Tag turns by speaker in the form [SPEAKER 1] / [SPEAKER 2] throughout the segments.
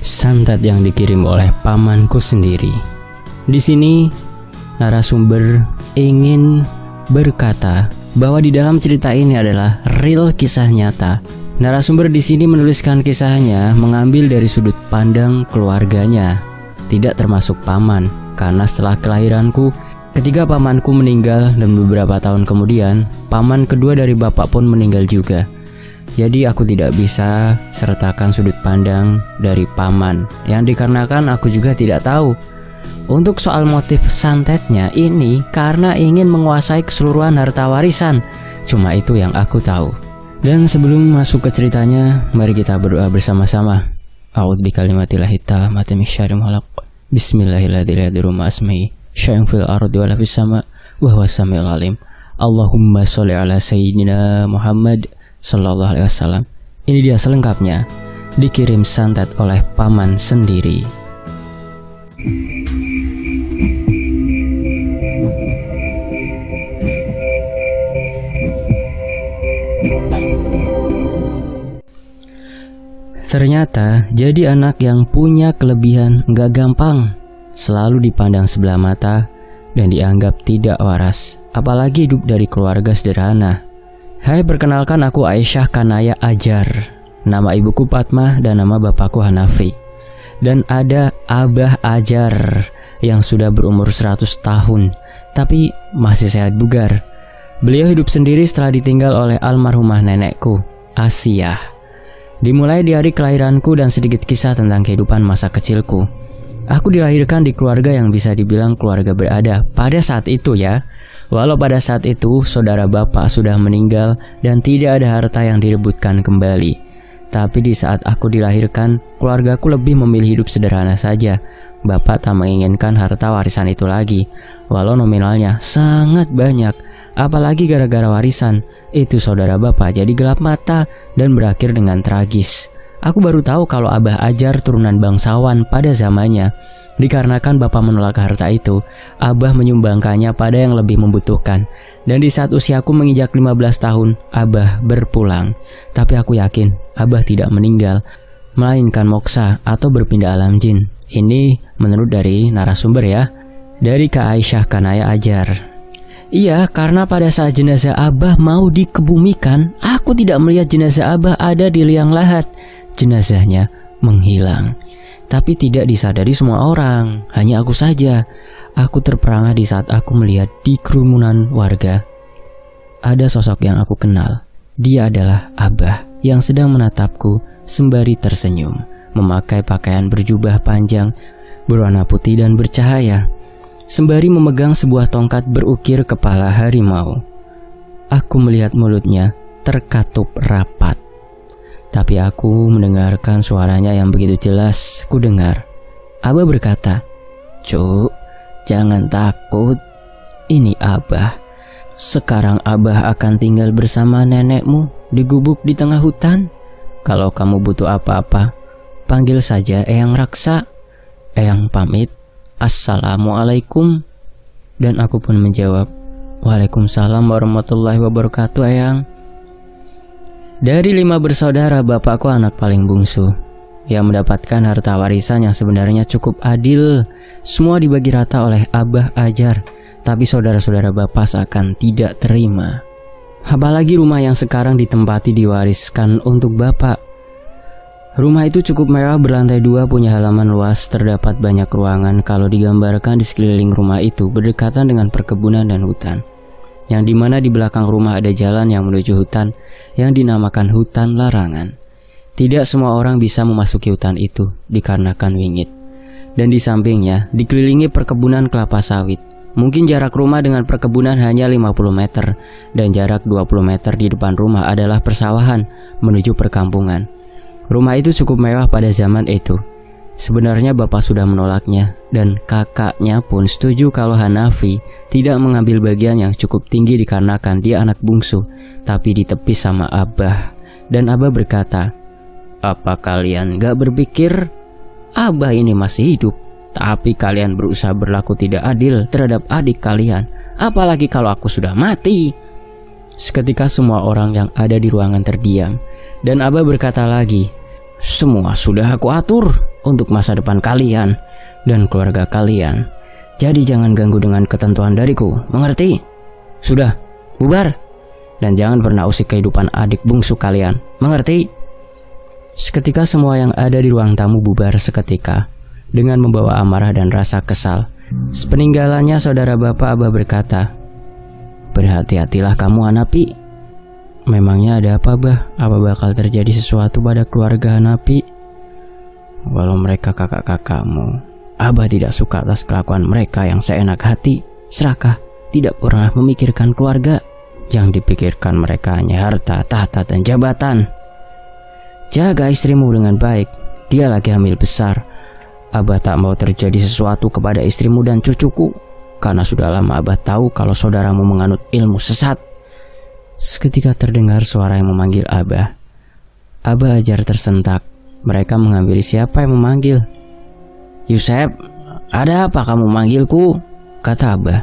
[SPEAKER 1] santet yang dikirim oleh pamanku sendiri. Di sini narasumber ingin berkata bahwa di dalam cerita ini adalah real kisah nyata. Narasumber di sini menuliskan kisahnya mengambil dari sudut pandang keluarganya, tidak termasuk paman, karena setelah kelahiranku, ketika pamanku meninggal dan beberapa tahun kemudian, paman kedua dari bapak pun meninggal juga. Jadi aku tidak bisa sertakan sudut pandang dari paman, yang dikarenakan aku juga tidak tahu. Untuk soal motif santetnya ini karena ingin menguasai keseluruhan harta warisan, cuma itu yang aku tahu. Dan sebelum masuk ke ceritanya, mari kita berdoa bersama-sama. A'udzu bikalimatillahit tammati min syarri ma khalaq. Bismillahirrahmanirrahim. Asma'i syai'un fil ardi wa la fis sama' wa huwas samiul alim. Allahumma sholli ala sayyidina Muhammad sallallahu alaihi wasallam. Ini dia selengkapnya, dikirim santet oleh paman sendiri. Ternyata jadi anak yang punya kelebihan gak gampang, selalu dipandang sebelah mata dan dianggap tidak waras, apalagi hidup dari keluarga sederhana. Hai, perkenalkan aku Aisyah Kanaya Ajar. Nama ibuku Fatmah dan nama bapakku Hanafi. Dan ada Abah Ajar yang sudah berumur 100 tahun, tapi masih sehat bugar. Beliau hidup sendiri setelah ditinggal oleh almarhumah nenekku, Asiyah. Dimulai di hari kelahiranku dan sedikit kisah tentang kehidupan masa kecilku. Aku dilahirkan di keluarga yang bisa dibilang keluarga berada pada saat itu ya. Walau pada saat itu saudara bapak sudah meninggal dan tidak ada harta yang direbutkan kembali. Tapi di saat aku dilahirkan, keluargaku lebih memilih hidup sederhana saja. Bapak tak menginginkan harta warisan itu lagi, walau nominalnya sangat banyak. Apalagi gara-gara warisan, itu saudara bapak jadi gelap mata dan berakhir dengan tragis. Aku baru tahu kalau Abah Ajar turunan bangsawan pada zamannya. Dikarenakan bapak menolak harta itu, Abah menyumbangkannya pada yang lebih membutuhkan. Dan di saat usiaku menginjak 15 tahun, Abah berpulang. Tapi aku yakin Abah tidak meninggal, melainkan moksa atau berpindah alam jin. Ini menurut dari narasumber ya, dari Kak Aisyah Kanaya Ajar. Iya, karena pada saat jenazah Abah mau dikebumikan, aku tidak melihat jenazah Abah ada di liang lahat. Jenazahnya menghilang. Tapi tidak disadari semua orang, hanya aku saja. Aku terperangah di saat aku melihat di kerumunan warga ada sosok yang aku kenal. Dia adalah Abah yang sedang menatapku sembari tersenyum, memakai pakaian berjubah panjang berwarna putih dan bercahaya, sembari memegang sebuah tongkat berukir kepala harimau. Aku melihat mulutnya terkatup rapat, tapi aku mendengarkan suaranya yang begitu jelas. Ku dengar Abah berkata, "Cuk, jangan takut. Ini Abah. Sekarang Abah akan tinggal bersama nenekmu di gubuk di tengah hutan. Kalau kamu butuh apa-apa, panggil saja Eyang Raksa. Eyang pamit. Assalamualaikum." Dan aku pun menjawab, "Waalaikumsalam warahmatullahi wabarakatuh, Eyang." Dari 5 bersaudara, bapakku anak paling bungsu yang mendapatkan harta warisan yang sebenarnya cukup adil. Semua dibagi rata oleh Abah Ajar, tapi saudara-saudara bapak seakan tidak terima. Apalagi rumah yang sekarang ditempati diwariskan untuk bapak. Rumah itu cukup mewah, berlantai 2, punya halaman luas, terdapat banyak ruangan. Kalau digambarkan di sekeliling rumah itu berdekatan dengan perkebunan dan hutan, yang dimana di belakang rumah ada jalan yang menuju hutan yang dinamakan hutan larangan. Tidak semua orang bisa memasuki hutan itu dikarenakan wingit. Dan di sampingnya dikelilingi perkebunan kelapa sawit. Mungkin jarak rumah dengan perkebunan hanya 50 meter, dan jarak 20 meter di depan rumah adalah persawahan menuju perkampungan. Rumah itu cukup mewah pada zaman itu. Sebenarnya bapak sudah menolaknya, dan kakaknya pun setuju kalau Hanafi tidak mengambil bagian yang cukup tinggi dikarenakan dia anak bungsu, tapi ditepis sama Abah. Dan Abah berkata, "Apa kalian gak berpikir Abah ini masih hidup, tapi kalian berusaha berlaku tidak adil terhadap adik kalian, apalagi kalau aku sudah mati?" Seketika semua orang yang ada di ruangan terdiam, dan Abah berkata lagi, Semua sudah aku atur untuk masa depan kalian dan keluarga kalian. Jadi jangan ganggu dengan ketentuan dariku, mengerti? Sudah, bubar. Dan jangan pernah usik kehidupan adik bungsu kalian, mengerti? Seketika semua yang ada di ruang tamu bubar seketika dengan membawa amarah dan rasa kesal. Sepeninggalannya saudara bapak Abah berkata, "Berhati-hatilah kamu Hanapi." Memangnya ada apa, Bah? Apa bakal terjadi sesuatu pada keluarga Hanapi? Walau mereka kakak-kakakmu, Abah tidak suka atas kelakuan mereka yang seenak hati, serakah, tidak pernah memikirkan keluarga. Yang dipikirkan mereka hanya harta, tahta, dan jabatan. Jaga istrimu dengan baik, dia lagi hamil besar. Abah tak mau terjadi sesuatu kepada istrimu dan cucuku, karena sudah lama Abah tahu kalau saudaramu menganut ilmu sesat. Seketika terdengar suara yang memanggil Abah. Abah ajar tersentak. Mereka menghampiri siapa yang memanggil. "Yusef, ada apa kamu memanggilku?" kata Abah.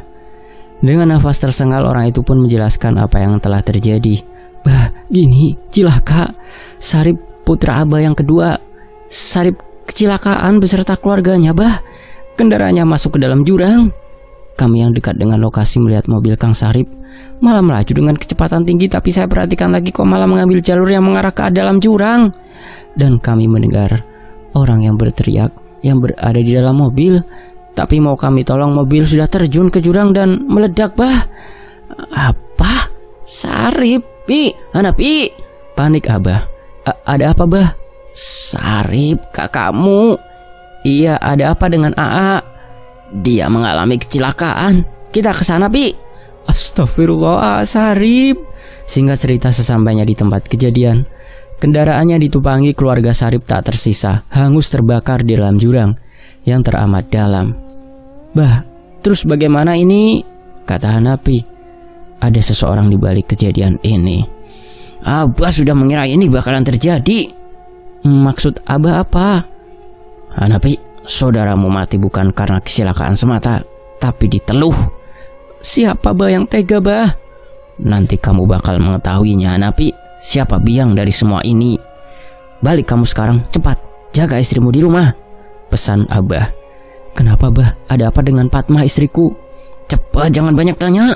[SPEAKER 1] Dengan nafas tersengal orang itu pun menjelaskan apa yang telah terjadi. "Bah, gini, cilaka. Sarip putra Abah yang kedua. Sarip kecelakaan beserta keluarganya, Bah. Kendaraannya masuk ke dalam jurang. Kami yang dekat dengan lokasi melihat mobil Kang Sarip malah melaju dengan kecepatan tinggi, tapi saya perhatikan lagi kok malah mengambil jalur yang mengarah ke dalam jurang. Dan kami mendengar orang yang berteriak yang berada di dalam mobil. Tapi mau kami tolong, mobil sudah terjun ke jurang dan meledak, Bah." "Apa? Sarip, Pi, Hanapi?" panik Abah. "Ada apa, Bah?" "Sarip, kakakmu." "Iya, ada apa dengan AA?" "Dia mengalami kecelakaan. Kita ke sana, Pi." "Astagfirullah, Sarip." Singkat cerita, sesampainya di tempat kejadian, kendaraannya ditumpangi keluarga Sarip tak tersisa, hangus terbakar di dalam jurang yang teramat dalam. "Bah, terus bagaimana ini?" kata Hanapi. "Ada seseorang di balik kejadian ini." "Abah sudah mengira ini bakalan terjadi." "Maksud Abah apa?" "Hanapi, saudaramu mati bukan karena kecelakaan semata, tapi diteluh." "Siapa, Bah, yang tega, Bah?" "Nanti kamu bakal mengetahuinya, Hanapi. Siapa biang dari semua ini. Balik kamu sekarang, cepat. Jaga istrimu di rumah," pesan Abah. "Kenapa, Bah? Ada apa dengan Fatma istriku?" "Cepat, jangan banyak tanya."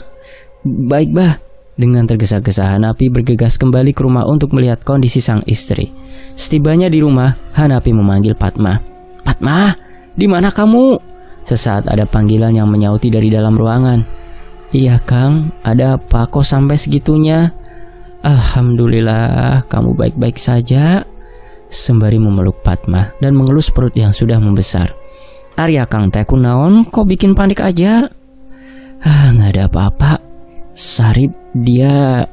[SPEAKER 1] "Baik, Bah." Dengan tergesa-gesa Hanapi bergegas kembali ke rumah untuk melihat kondisi sang istri. Setibanya di rumah, Hanapi memanggil Fatma. "Fatma, di mana kamu?" Sesaat ada panggilan yang menyauti dari dalam ruangan. "Iya, Kang, ada apa kok sampai segitunya?" "Alhamdulillah, kamu baik-baik saja." Sembari memeluk Fatma dan mengelus perut yang sudah membesar. "Arya Kang teh kunaon kok bikin panik aja?" "Nggak ada apa-apa. Sarip dia..."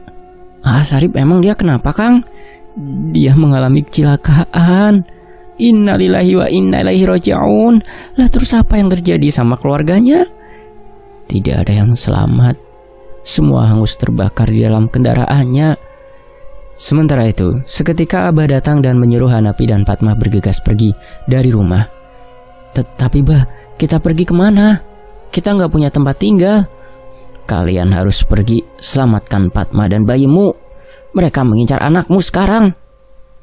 [SPEAKER 1] "Sarip emang dia kenapa, Kang?" "Dia mengalami kecelakaan." "Innalillahi wa inna ilaihi raji'un." "Lah terus apa yang terjadi sama keluarganya?" "Tidak ada yang selamat. Semua hangus terbakar di dalam kendaraannya." Sementara itu, seketika Abah datang dan menyuruh Hanapi dan Fatma bergegas pergi dari rumah. "Tapi Bah, kita pergi kemana? Kita nggak punya tempat tinggal." "Kalian harus pergi, selamatkan Fatma dan bayimu. Mereka mengincar anakmu sekarang."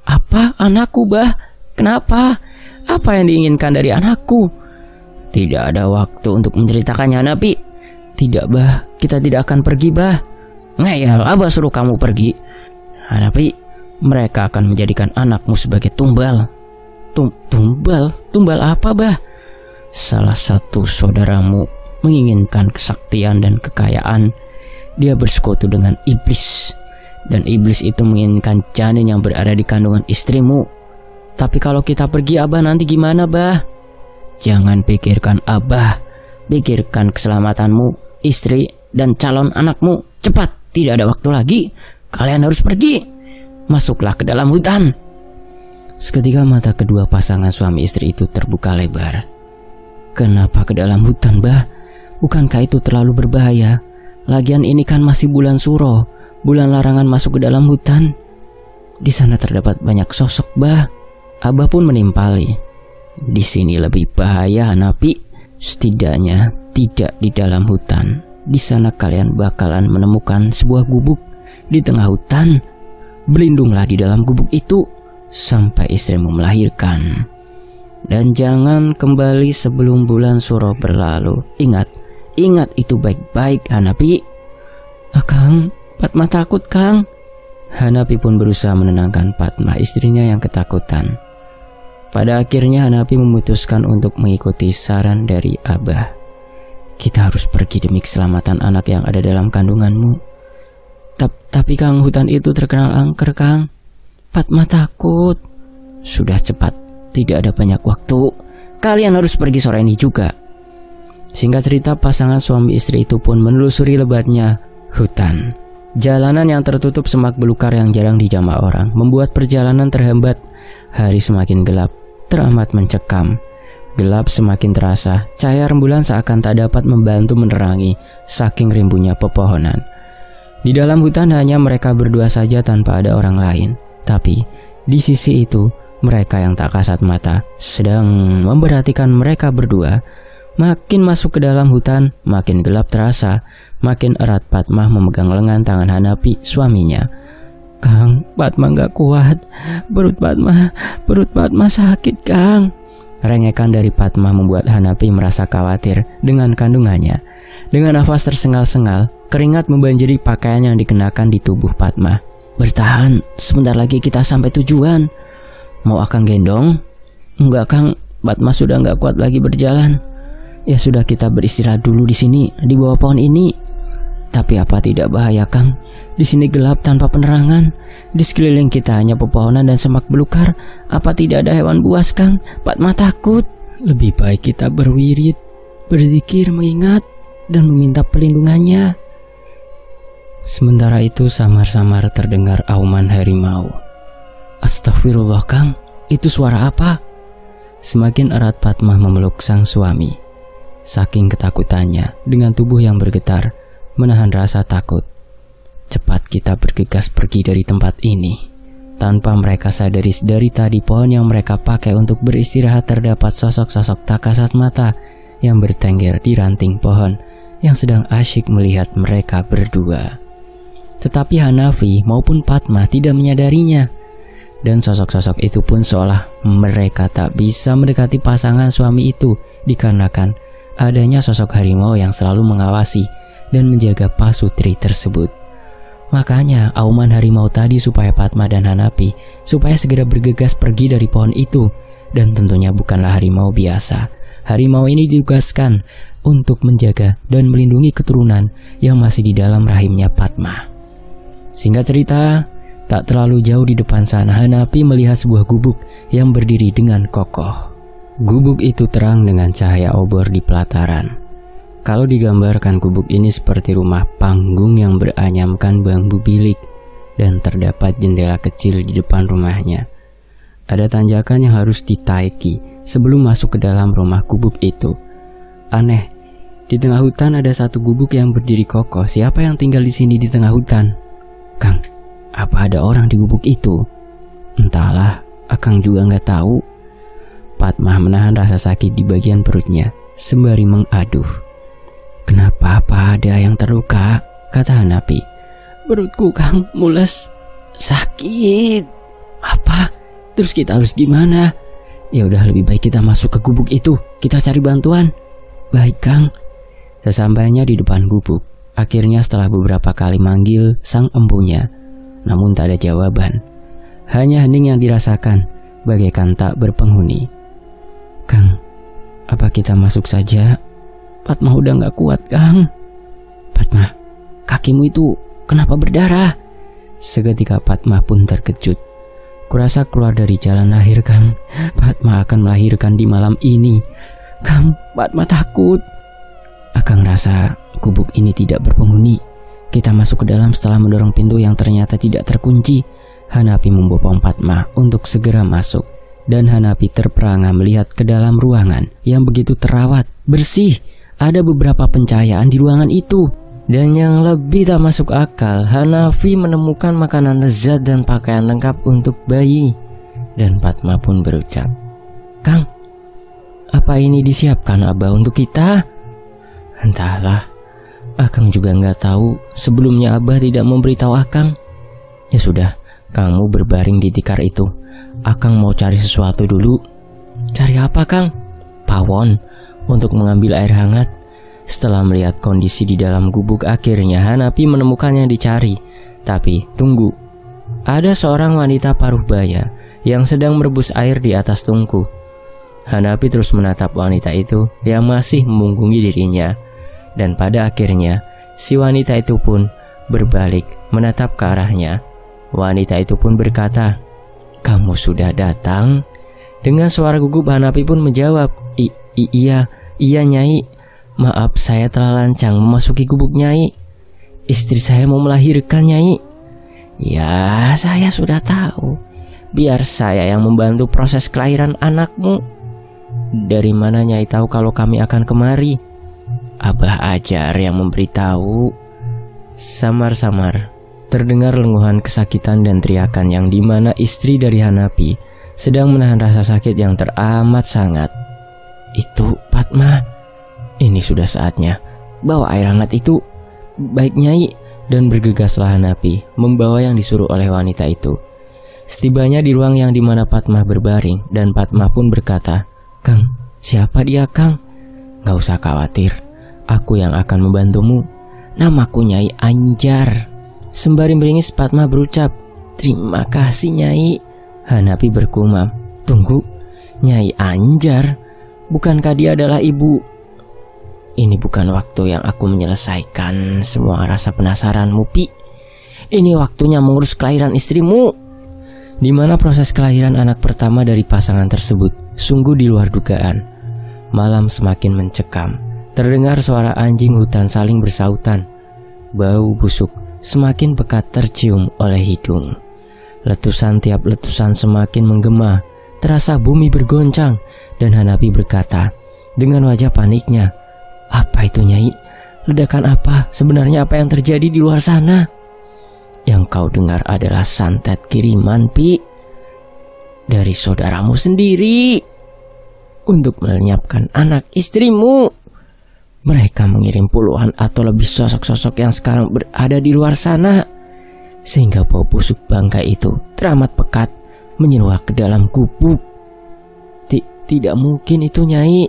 [SPEAKER 1] "Apa? Anakku, Bah? Kenapa? Apa yang diinginkan dari anakku?" "Tidak ada waktu untuk menceritakannya, Hanapi." "Tidak, Bah, kita tidak akan pergi, Bah." "Ngeyel, Abah suruh kamu pergi." "Hanapi, mereka akan menjadikan anakmu sebagai tumbal." Tumbal? Tumbal apa, Bah?" "Salah satu saudaramu menginginkan kesaktian dan kekayaan. Dia bersekutu dengan iblis, dan iblis itu menginginkan janin yang berada di kandungan istrimu." "Tapi kalau kita pergi, Abah nanti gimana, Bah?" "Jangan pikirkan Abah, pikirkan keselamatanmu, istri, dan calon anakmu. Cepat, tidak ada waktu lagi. Kalian harus pergi. Masuklah ke dalam hutan." Seketika mata kedua pasangan suami istri itu terbuka lebar. "Kenapa ke dalam hutan, Bah? Bukankah itu terlalu berbahaya? Lagian ini kan masih bulan Suro, bulan larangan masuk ke dalam hutan. Di sana terdapat banyak sosok, Bah." Abah pun menimpali. "Di sini lebih bahaya, Hanapi. Setidaknya tidak di dalam hutan. Di sana kalian bakalan menemukan sebuah gubuk di tengah hutan. Berlindunglah di dalam gubuk itu. sampai istrimu melahirkan. Dan jangan kembali sebelum bulan suro berlalu. Ingat itu baik-baik, Hanapi. Kang, Padma takut, Kang. Hanapi pun berusaha menenangkan Padma, istrinya yang ketakutan. Pada akhirnya Hanapi memutuskan untuk mengikuti saran dari Abah. Kita harus pergi demi keselamatan anak yang ada dalam kandunganmu. Tapi Kang, hutan itu terkenal angker, Kang. Padma takut. Sudah cepat, tidak ada banyak waktu. Kalian harus pergi sore ini juga. Singkat cerita, pasangan suami istri itu pun menelusuri lebatnya hutan. Jalanan yang tertutup semak belukar yang jarang dijamah orang membuat perjalanan terhambat. Hari semakin gelap, teramat mencekam. Gelap semakin terasa, cahaya rembulan seakan tak dapat membantu menerangi saking rimbunnya pepohonan. Di dalam hutan hanya mereka berdua saja tanpa ada orang lain. Tapi di sisi itu, mereka yang tak kasat mata sedang memperhatikan mereka berdua. Makin masuk ke dalam hutan, makin gelap terasa. Makin erat Padma memegang lengan tangan Hanapi, suaminya. Kang, Padma gak kuat. Perut Padma sakit, Kang. Rengekan dari Padma membuat Hanapi merasa khawatir dengan kandungannya. Dengan nafas tersengal-sengal, keringat membanjiri pakaian yang dikenakan di tubuh Padma. Bertahan, sebentar lagi kita sampai tujuan. Mau Akang gendong? Enggak, Kang, Padma sudah gak kuat lagi berjalan. Ya sudah, kita beristirahat dulu di sini, di bawah pohon ini. Tapi apa tidak bahaya, Kang? Di sini gelap tanpa penerangan. Di sekeliling kita hanya pepohonan dan semak belukar. Apa tidak ada hewan buas, Kang? Padma takut. Lebih baik kita berwirid, berzikir, mengingat, dan meminta pelindungannya. Sementara itu samar-samar terdengar auman harimau. Astagfirullah, Kang, itu suara apa? Semakin erat Padma memeluk sang suami. Saking ketakutannya, dengan tubuh yang bergetar, menahan rasa takut. Cepat kita bergegas pergi dari tempat ini. Tanpa mereka sadari, dari tadi pohon yang mereka pakai untuk beristirahat terdapat sosok-sosok tak kasat mata yang bertengger di ranting pohon yang sedang asyik melihat mereka berdua. Tetapi Hanafi maupun Padma tidak menyadarinya. Dan sosok-sosok itu pun seolah mereka tak bisa mendekati pasangan suami itu dikarenakan adanya sosok harimau yang selalu mengawasi dan menjaga pasutri tersebut. Makanya auman harimau tadi supaya Padma dan Hanapi supaya segera bergegas pergi dari pohon itu. Dan tentunya bukanlah harimau biasa. Harimau ini ditugaskan untuk menjaga dan melindungi keturunan yang masih di dalam rahimnya Padma. Singkat cerita, tak terlalu jauh di depan sana Hanapi melihat sebuah gubuk yang berdiri dengan kokoh. Gubuk itu terang dengan cahaya obor di pelataran. Kalau digambarkan, gubuk ini seperti rumah panggung yang beranyamkan bambu bilik dan terdapat jendela kecil di depan rumahnya. Ada tanjakan yang harus ditaiki sebelum masuk ke dalam rumah gubuk itu. Aneh, di tengah hutan ada satu gubuk yang berdiri kokoh. Siapa yang tinggal di sini di tengah hutan? Kang, apa ada orang di gubuk itu? Entahlah, Akang juga nggak tahu. Padma menahan rasa sakit di bagian perutnya sembari mengaduh. Kenapa, apa ada yang terluka? Kata Hanapi. Perutku, Kang, mules. Sakit. Apa? Terus kita harus gimana? Ya udah, lebih baik kita masuk ke gubuk itu. Kita cari bantuan. Baik, Kang. Sesampainya di depan gubuk, akhirnya setelah beberapa kali manggil sang empunya, namun tak ada jawaban. Hanya hening yang dirasakan, bagaikan tak berpenghuni. Kang, apa kita masuk saja? Padma udah gak kuat, Kang. Padma, kakimu itu kenapa berdarah? Seketika Padma pun terkejut. Kurasa keluar dari jalan lahir, Kang. Padma akan melahirkan di malam ini. Kang, Padma takut. Akang rasa gubuk ini tidak berpenghuni. Kita masuk ke dalam setelah mendorong pintu yang ternyata tidak terkunci. Hanapi membopong Padma untuk segera masuk. Dan Hanapi terperangah melihat ke dalam ruangan yang begitu terawat, bersih. Ada beberapa pencahayaan di ruangan itu. Dan yang lebih tak masuk akal, Hanafi menemukan makanan lezat dan pakaian lengkap untuk bayi. Dan Padma pun berucap, Kang, apa ini disiapkan Abah untuk kita? Entahlah, Akang juga nggak tahu. Sebelumnya Abah tidak memberitahu Akang. Ya sudah, kamu berbaring di tikar itu. Akang mau cari sesuatu dulu. Cari apa, Kang? Pawon, untuk mengambil air hangat. Setelah melihat kondisi di dalam gubuk, akhirnya Hanapi menemukan yang dicari. Tapi tunggu, ada seorang wanita paruh baya yang sedang merebus air di atas tungku. Hanapi terus menatap wanita itu yang masih memunggungi dirinya. Dan pada akhirnya si wanita itu pun berbalik menatap ke arahnya. Wanita itu pun berkata, "Kamu sudah datang?" Dengan suara gugup Hanapi pun menjawab, Iya Nyai. Maaf, saya telah lancang memasuki gubuk Nyai. Istri saya mau melahirkan, Nyai." "Ya, saya sudah tahu. Biar saya yang membantu proses kelahiran anakmu." "Dari mana Nyai tahu kalau kami akan kemari?" "Abah Ajar yang memberitahu." Samar-samar terdengar lenguhan kesakitan dan teriakan yang dimana istri dari Hanapi sedang menahan rasa sakit yang teramat sangat. "Itu Fatma. Ini sudah saatnya. Bawa air hangat itu." "Baik Nyai." Dan bergegaslah Hanapi membawa yang disuruh oleh wanita itu. Setibanya di ruang yang dimana Fatma berbaring, dan Fatma pun berkata, "Kang, siapa dia, Kang?" "Gak usah khawatir, aku yang akan membantumu. Namaku Nyai Anjar." Sembari meringis Fatma berucap, "Terima kasih Nyai." Hanapi bergumam, "Tunggu, Nyai Anjar? Bukankah dia adalah ibu?" "Ini bukan waktu yang aku menyelesaikan semua rasa penasaranmu, Pi. Ini waktunya mengurus kelahiran istrimu." Di mana proses kelahiran anak pertama dari pasangan tersebut sungguh di luar dugaan. Malam semakin mencekam. Terdengar suara anjing hutan saling bersautan. Bau busuk semakin pekat tercium oleh hidung. Letusan tiap letusan semakin menggema. Terasa bumi bergoncang. Dan Hanapi berkata dengan wajah paniknya, "Apa itu Nyai? Ledakan apa? Sebenarnya apa yang terjadi di luar sana?" "Yang kau dengar adalah santet kiriman, Pi. Dari saudaramu sendiri. Untuk melenyapkan anak istrimu. Mereka mengirim puluhan atau lebih sosok-sosok yang sekarang berada di luar sana. Sehingga bau busuk bangkai itu teramat pekat menyeruak ke dalam gubuk." Tidak mungkin itu Nyai."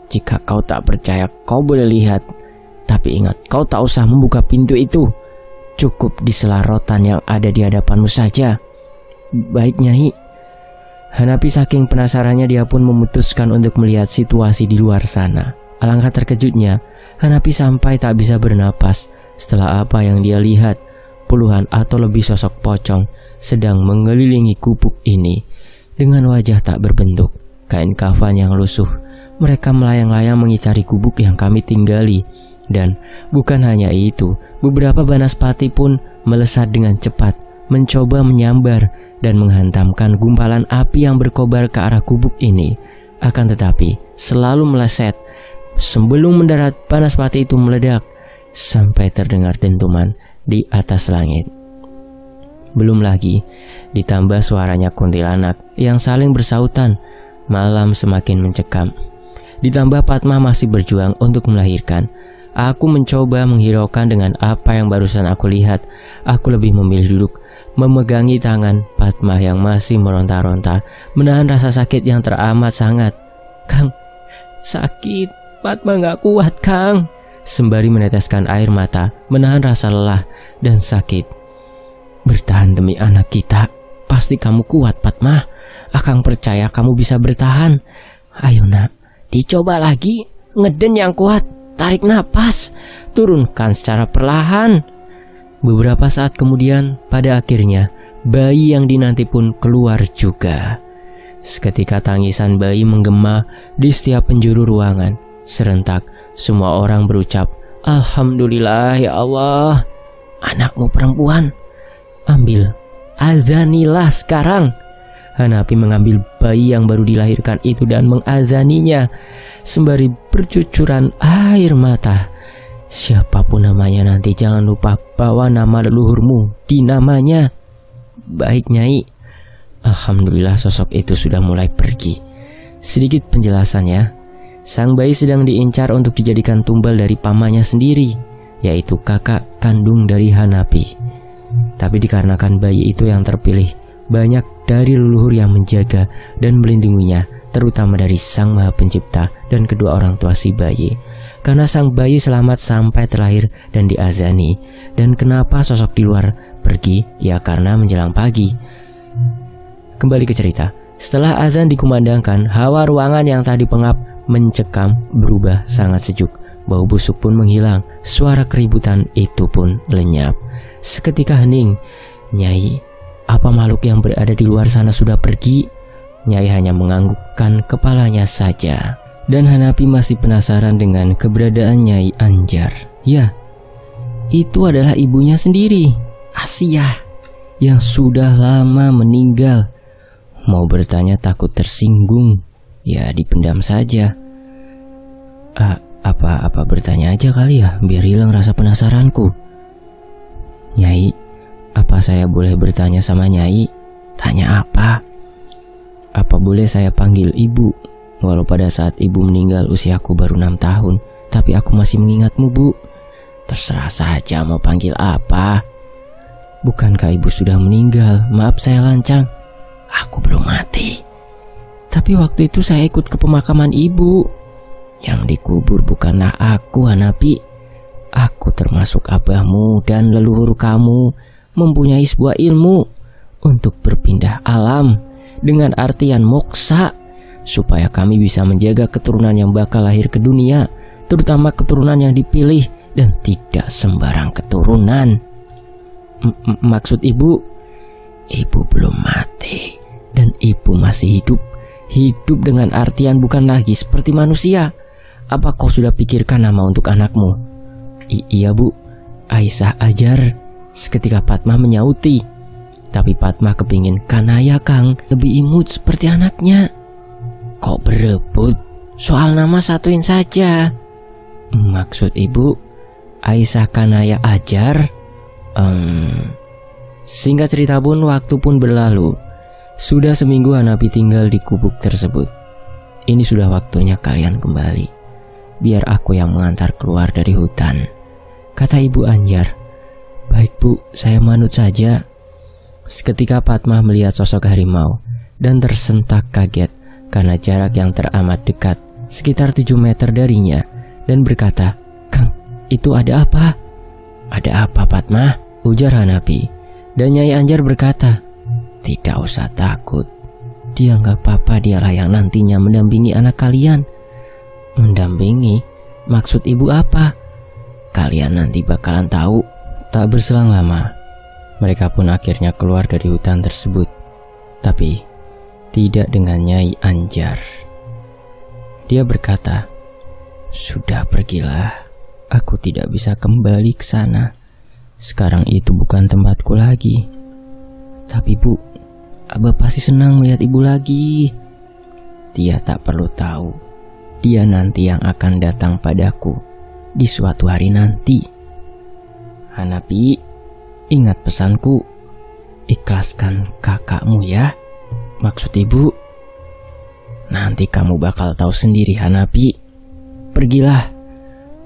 [SPEAKER 1] "Jika kau tak percaya, kau boleh lihat. Tapi ingat, kau tak usah membuka pintu itu. Cukup di sela rotan yang ada di hadapanmu saja." "Baik Nyai." Hanapi saking penasarannya dia pun memutuskan untuk melihat situasi di luar sana. Alangkah terkejutnya, Hanapi sampai tak bisa bernapas setelah apa yang dia lihat. Puluhan atau lebih sosok pocong sedang mengelilingi gubuk ini. Dengan wajah tak berbentuk, kain kafan yang lusuh, mereka melayang-layang mengitari gubuk yang kami tinggali. Dan bukan hanya itu, beberapa banaspati pun melesat dengan cepat, mencoba menyambar dan menghantamkan gumpalan api yang berkobar ke arah gubuk ini. Akan tetapi selalu meleset. Sebelum mendarat, banaspati itu meledak sampai terdengar dentuman di atas langit. Belum lagi ditambah suaranya kuntilanak yang saling bersautan. Malam semakin mencekam. Ditambah Fatma masih berjuang untuk melahirkan. Aku mencoba menghiraukan dengan apa yang barusan aku lihat. Aku lebih memilih duduk, memegangi tangan Fatma yang masih meronta-ronta, menahan rasa sakit yang teramat sangat. "Kang, sakit. Fatma gak kuat, Kang." Sembari meneteskan air mata, menahan rasa lelah dan sakit. "Bertahan demi anak kita. Pasti kamu kuat, Fatma. Akang percaya kamu bisa bertahan. Ayo nak, dicoba lagi. Ngeden yang kuat. Tarik napas. Turunkan secara perlahan." Beberapa saat kemudian, pada akhirnya bayi yang dinanti pun keluar juga. Seketika tangisan bayi menggema di setiap penjuru ruangan. Serentak semua orang berucap, "Alhamdulillah ya Allah. Anakmu perempuan. Ambil, azanilah sekarang." Hanapi mengambil bayi yang baru dilahirkan itu dan mengazaninya sembari bercucuran air mata. "Siapapun namanya nanti jangan lupa bawa nama leluhurmu di namanya." "Baik Nyai." Alhamdulillah sosok itu sudah mulai pergi. Sedikit penjelasannya, sang bayi sedang diincar untuk dijadikan tumbal dari pamannya sendiri, yaitu kakak kandung dari Hanapi. Tapi dikarenakan bayi itu yang terpilih, banyak dari leluhur yang menjaga dan melindunginya, terutama dari Sang Maha Pencipta dan kedua orang tua si bayi. Karena sang bayi selamat sampai terlahir dan diazani. Dan kenapa sosok di luar pergi? Ya karena menjelang pagi. Kembali ke cerita. Setelah azan dikumandangkan, hawa ruangan yang tadi pengap mencekam berubah sangat sejuk. Bau busuk pun menghilang, suara keributan itu pun lenyap. Seketika hening. Nyai, apa makhluk yang berada di luar sana sudah pergi? Nyai hanya menganggukkan kepalanya saja. Dan Hanapi masih penasaran dengan keberadaan Nyai Anjar. Ya, itu adalah ibunya sendiri, Asiah, yang sudah lama meninggal. Mau bertanya takut tersinggung, ya dipendam saja. Apa bertanya aja kali ya, biar hilang rasa penasaranku. Nyai, apa saya boleh bertanya sama Nyai? Tanya apa? Apa boleh saya panggil ibu? Walau pada saat ibu meninggal usiaku baru 6 tahun, tapi aku masih mengingatmu, Bu. Terserah saja mau panggil apa. Bukankah ibu sudah meninggal? Maaf saya lancang. Aku belum mati. Tapi waktu itu saya ikut ke pemakaman ibu. Yang dikubur bukanlah aku, Hanapi. Aku termasuk abahmu dan leluhur kamu mempunyai sebuah ilmu untuk berpindah alam dengan artian moksa, supaya kami bisa menjaga keturunan yang bakal lahir ke dunia, terutama keturunan yang dipilih dan tidak sembarang keturunan. Maksud ibu? Ibu belum mati dan ibu masih hidup. Hidup dengan artian bukan lagi seperti manusia. Apa kau sudah pikirkan nama untuk anakmu? Iya, Bu, Aisyah Ajar. Seketika Padma menyauti. Tapi Padma kepingin Kanaya, Kang, lebih imut seperti anaknya. Kok berebut? Soal nama satuin saja. Maksud ibu Aisyah Kanaya Ajar? Singkat cerita pun waktu pun berlalu. Sudah seminggu Hanapi tinggal di gubuk tersebut. Ini sudah waktunya kalian kembali. Biar aku yang mengantar keluar dari hutan, kata Ibu Anjar. Baik, Bu, saya manut saja. Seketika Padma melihat sosok harimau dan tersentak kaget karena jarak yang teramat dekat, sekitar 7 meter darinya, dan berkata, Kang, itu ada apa? Ada apa, Padma? Ujar Hanapi. Dan Nyai Anjar berkata, tidak usah takut. Dia nggak apa-apa, dialah yang nantinya mendampingi anak kalian. Mendampingi? Maksud ibu apa? Kalian nanti bakalan tahu. Tak berselang lama, mereka pun akhirnya keluar dari hutan tersebut. Tapi tidak dengan Nyai Anjar. Dia berkata, sudah pergilah. Aku tidak bisa kembali ke sana. Sekarang itu bukan tempatku lagi. Tapi Bu, Abah pasti senang melihat ibu lagi. Dia tak perlu tahu. Dia nanti yang akan datang padaku di suatu hari nanti. Hanapi, ingat pesanku. Ikhlaskan kakakmu ya. Maksud ibu? Nanti kamu bakal tahu sendiri, Hanapi. Pergilah.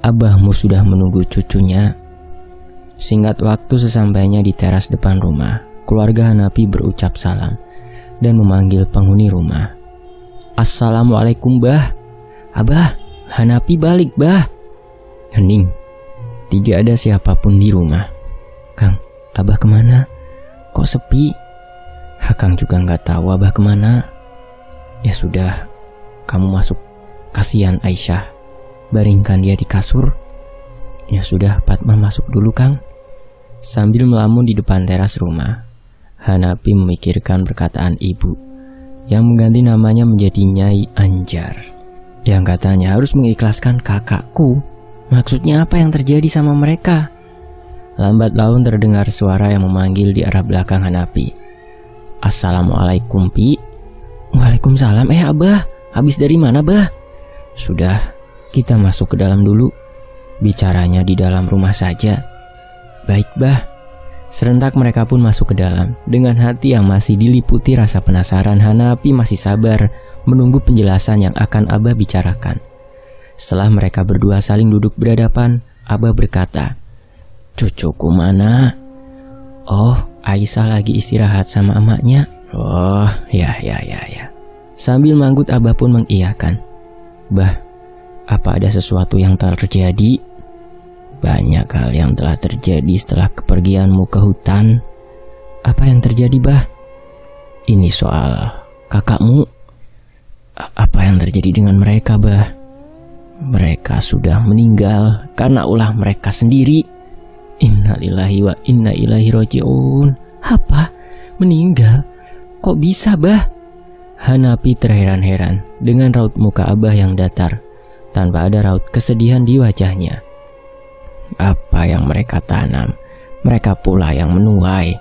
[SPEAKER 1] Abahmu sudah menunggu cucunya. Singkat waktu sesampainya di teras depan rumah, keluarga Hanapi berucap salam dan memanggil penghuni rumah. Assalamualaikum, Bah. Abah, Hanapi balik, Bah. Hening. Tidak ada siapapun di rumah. Kang, Abah kemana? Kok sepi? Hakang juga nggak tahu Abah kemana. Ya sudah, kamu masuk. Kasihan Aisyah. Baringkan dia di kasur. Ya sudah, Padma masuk dulu, Kang. Sambil melamun di depan teras rumah, Hanapi memikirkan perkataan ibu yang mengganti namanya menjadi Nyai Anjar, yang katanya harus mengikhlaskan kakakku. Maksudnya apa yang terjadi sama mereka? Lambat laun terdengar suara yang memanggil di arah belakang Hanapi. Assalamualaikum, Pi. Waalaikumsalam. Abah, habis dari mana, Bah? Sudah, kita masuk ke dalam dulu. Bicaranya di dalam rumah saja. Baik, Bah. Serentak mereka pun masuk ke dalam. Dengan hati yang masih diliputi rasa penasaran, Hanapi masih sabar menunggu penjelasan yang akan Abah bicarakan. Setelah mereka berdua saling duduk berhadapan, Abah berkata, cucuku mana? Oh, Aisyah lagi istirahat sama emaknya. Oh, ya. Sambil manggut Abah pun mengiyakan. Bah, apa ada sesuatu yang terjadi? Banyak hal yang telah terjadi setelah kepergianmu ke hutan. Apa yang terjadi, Bah? Ini soal kakakmu. Apa yang terjadi dengan mereka, Bah? Mereka sudah meninggal karena ulah mereka sendiri. Innalillahi wa inna ilaihi raji'un. Apa? Meninggal? Kok bisa, Bah? Hanapi terheran-heran dengan raut muka Abah yang datar, tanpa ada raut kesedihan di wajahnya. Apa yang mereka tanam, mereka pula yang menuai.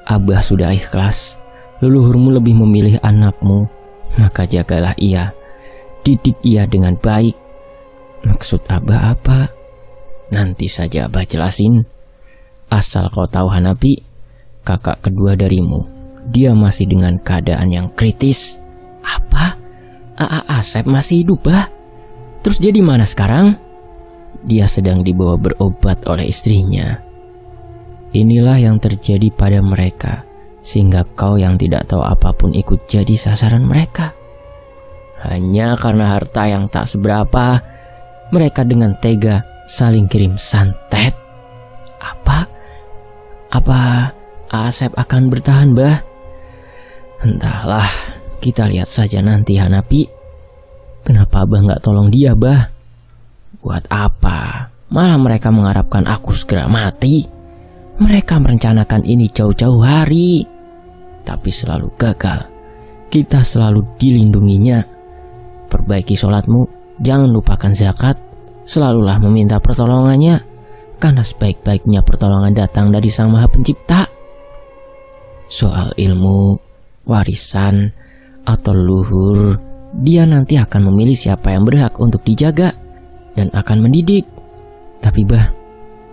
[SPEAKER 1] Abah sudah ikhlas. Leluhurmu lebih memilih anakmu, maka jagalah ia. Didik ia dengan baik. Maksud Abah apa? Nanti saja Abah jelasin. Asal kau tahu Hanapi, kakak kedua darimu, dia masih dengan keadaan yang kritis. Apa? Asep masih hidup, Bah? Terus dia di mana sekarang? Dia sedang dibawa berobat oleh istrinya. Inilah yang terjadi pada mereka, sehingga kau yang tidak tahu apapun ikut jadi sasaran mereka. Hanya karena harta yang tak seberapa, mereka dengan tega saling kirim santet. Apa Asep akan bertahan, Bah? Entahlah, kita lihat saja nanti, Hanapi. Kenapa Abah nggak tolong dia, Bah? Buat apa? Malah mereka mengharapkan aku segera mati. Mereka merencanakan ini jauh-jauh hari, tapi selalu gagal. Kita selalu dilindunginya. Perbaiki sholatmu, jangan lupakan zakat. Selalulah meminta pertolongannya, karena sebaik-baiknya pertolongan datang dari Sang Maha Pencipta. Soal ilmu, warisan, atau luhur, dia nanti akan memilih siapa yang berhak untuk dijaga dan akan mendidik. Tapi Bah,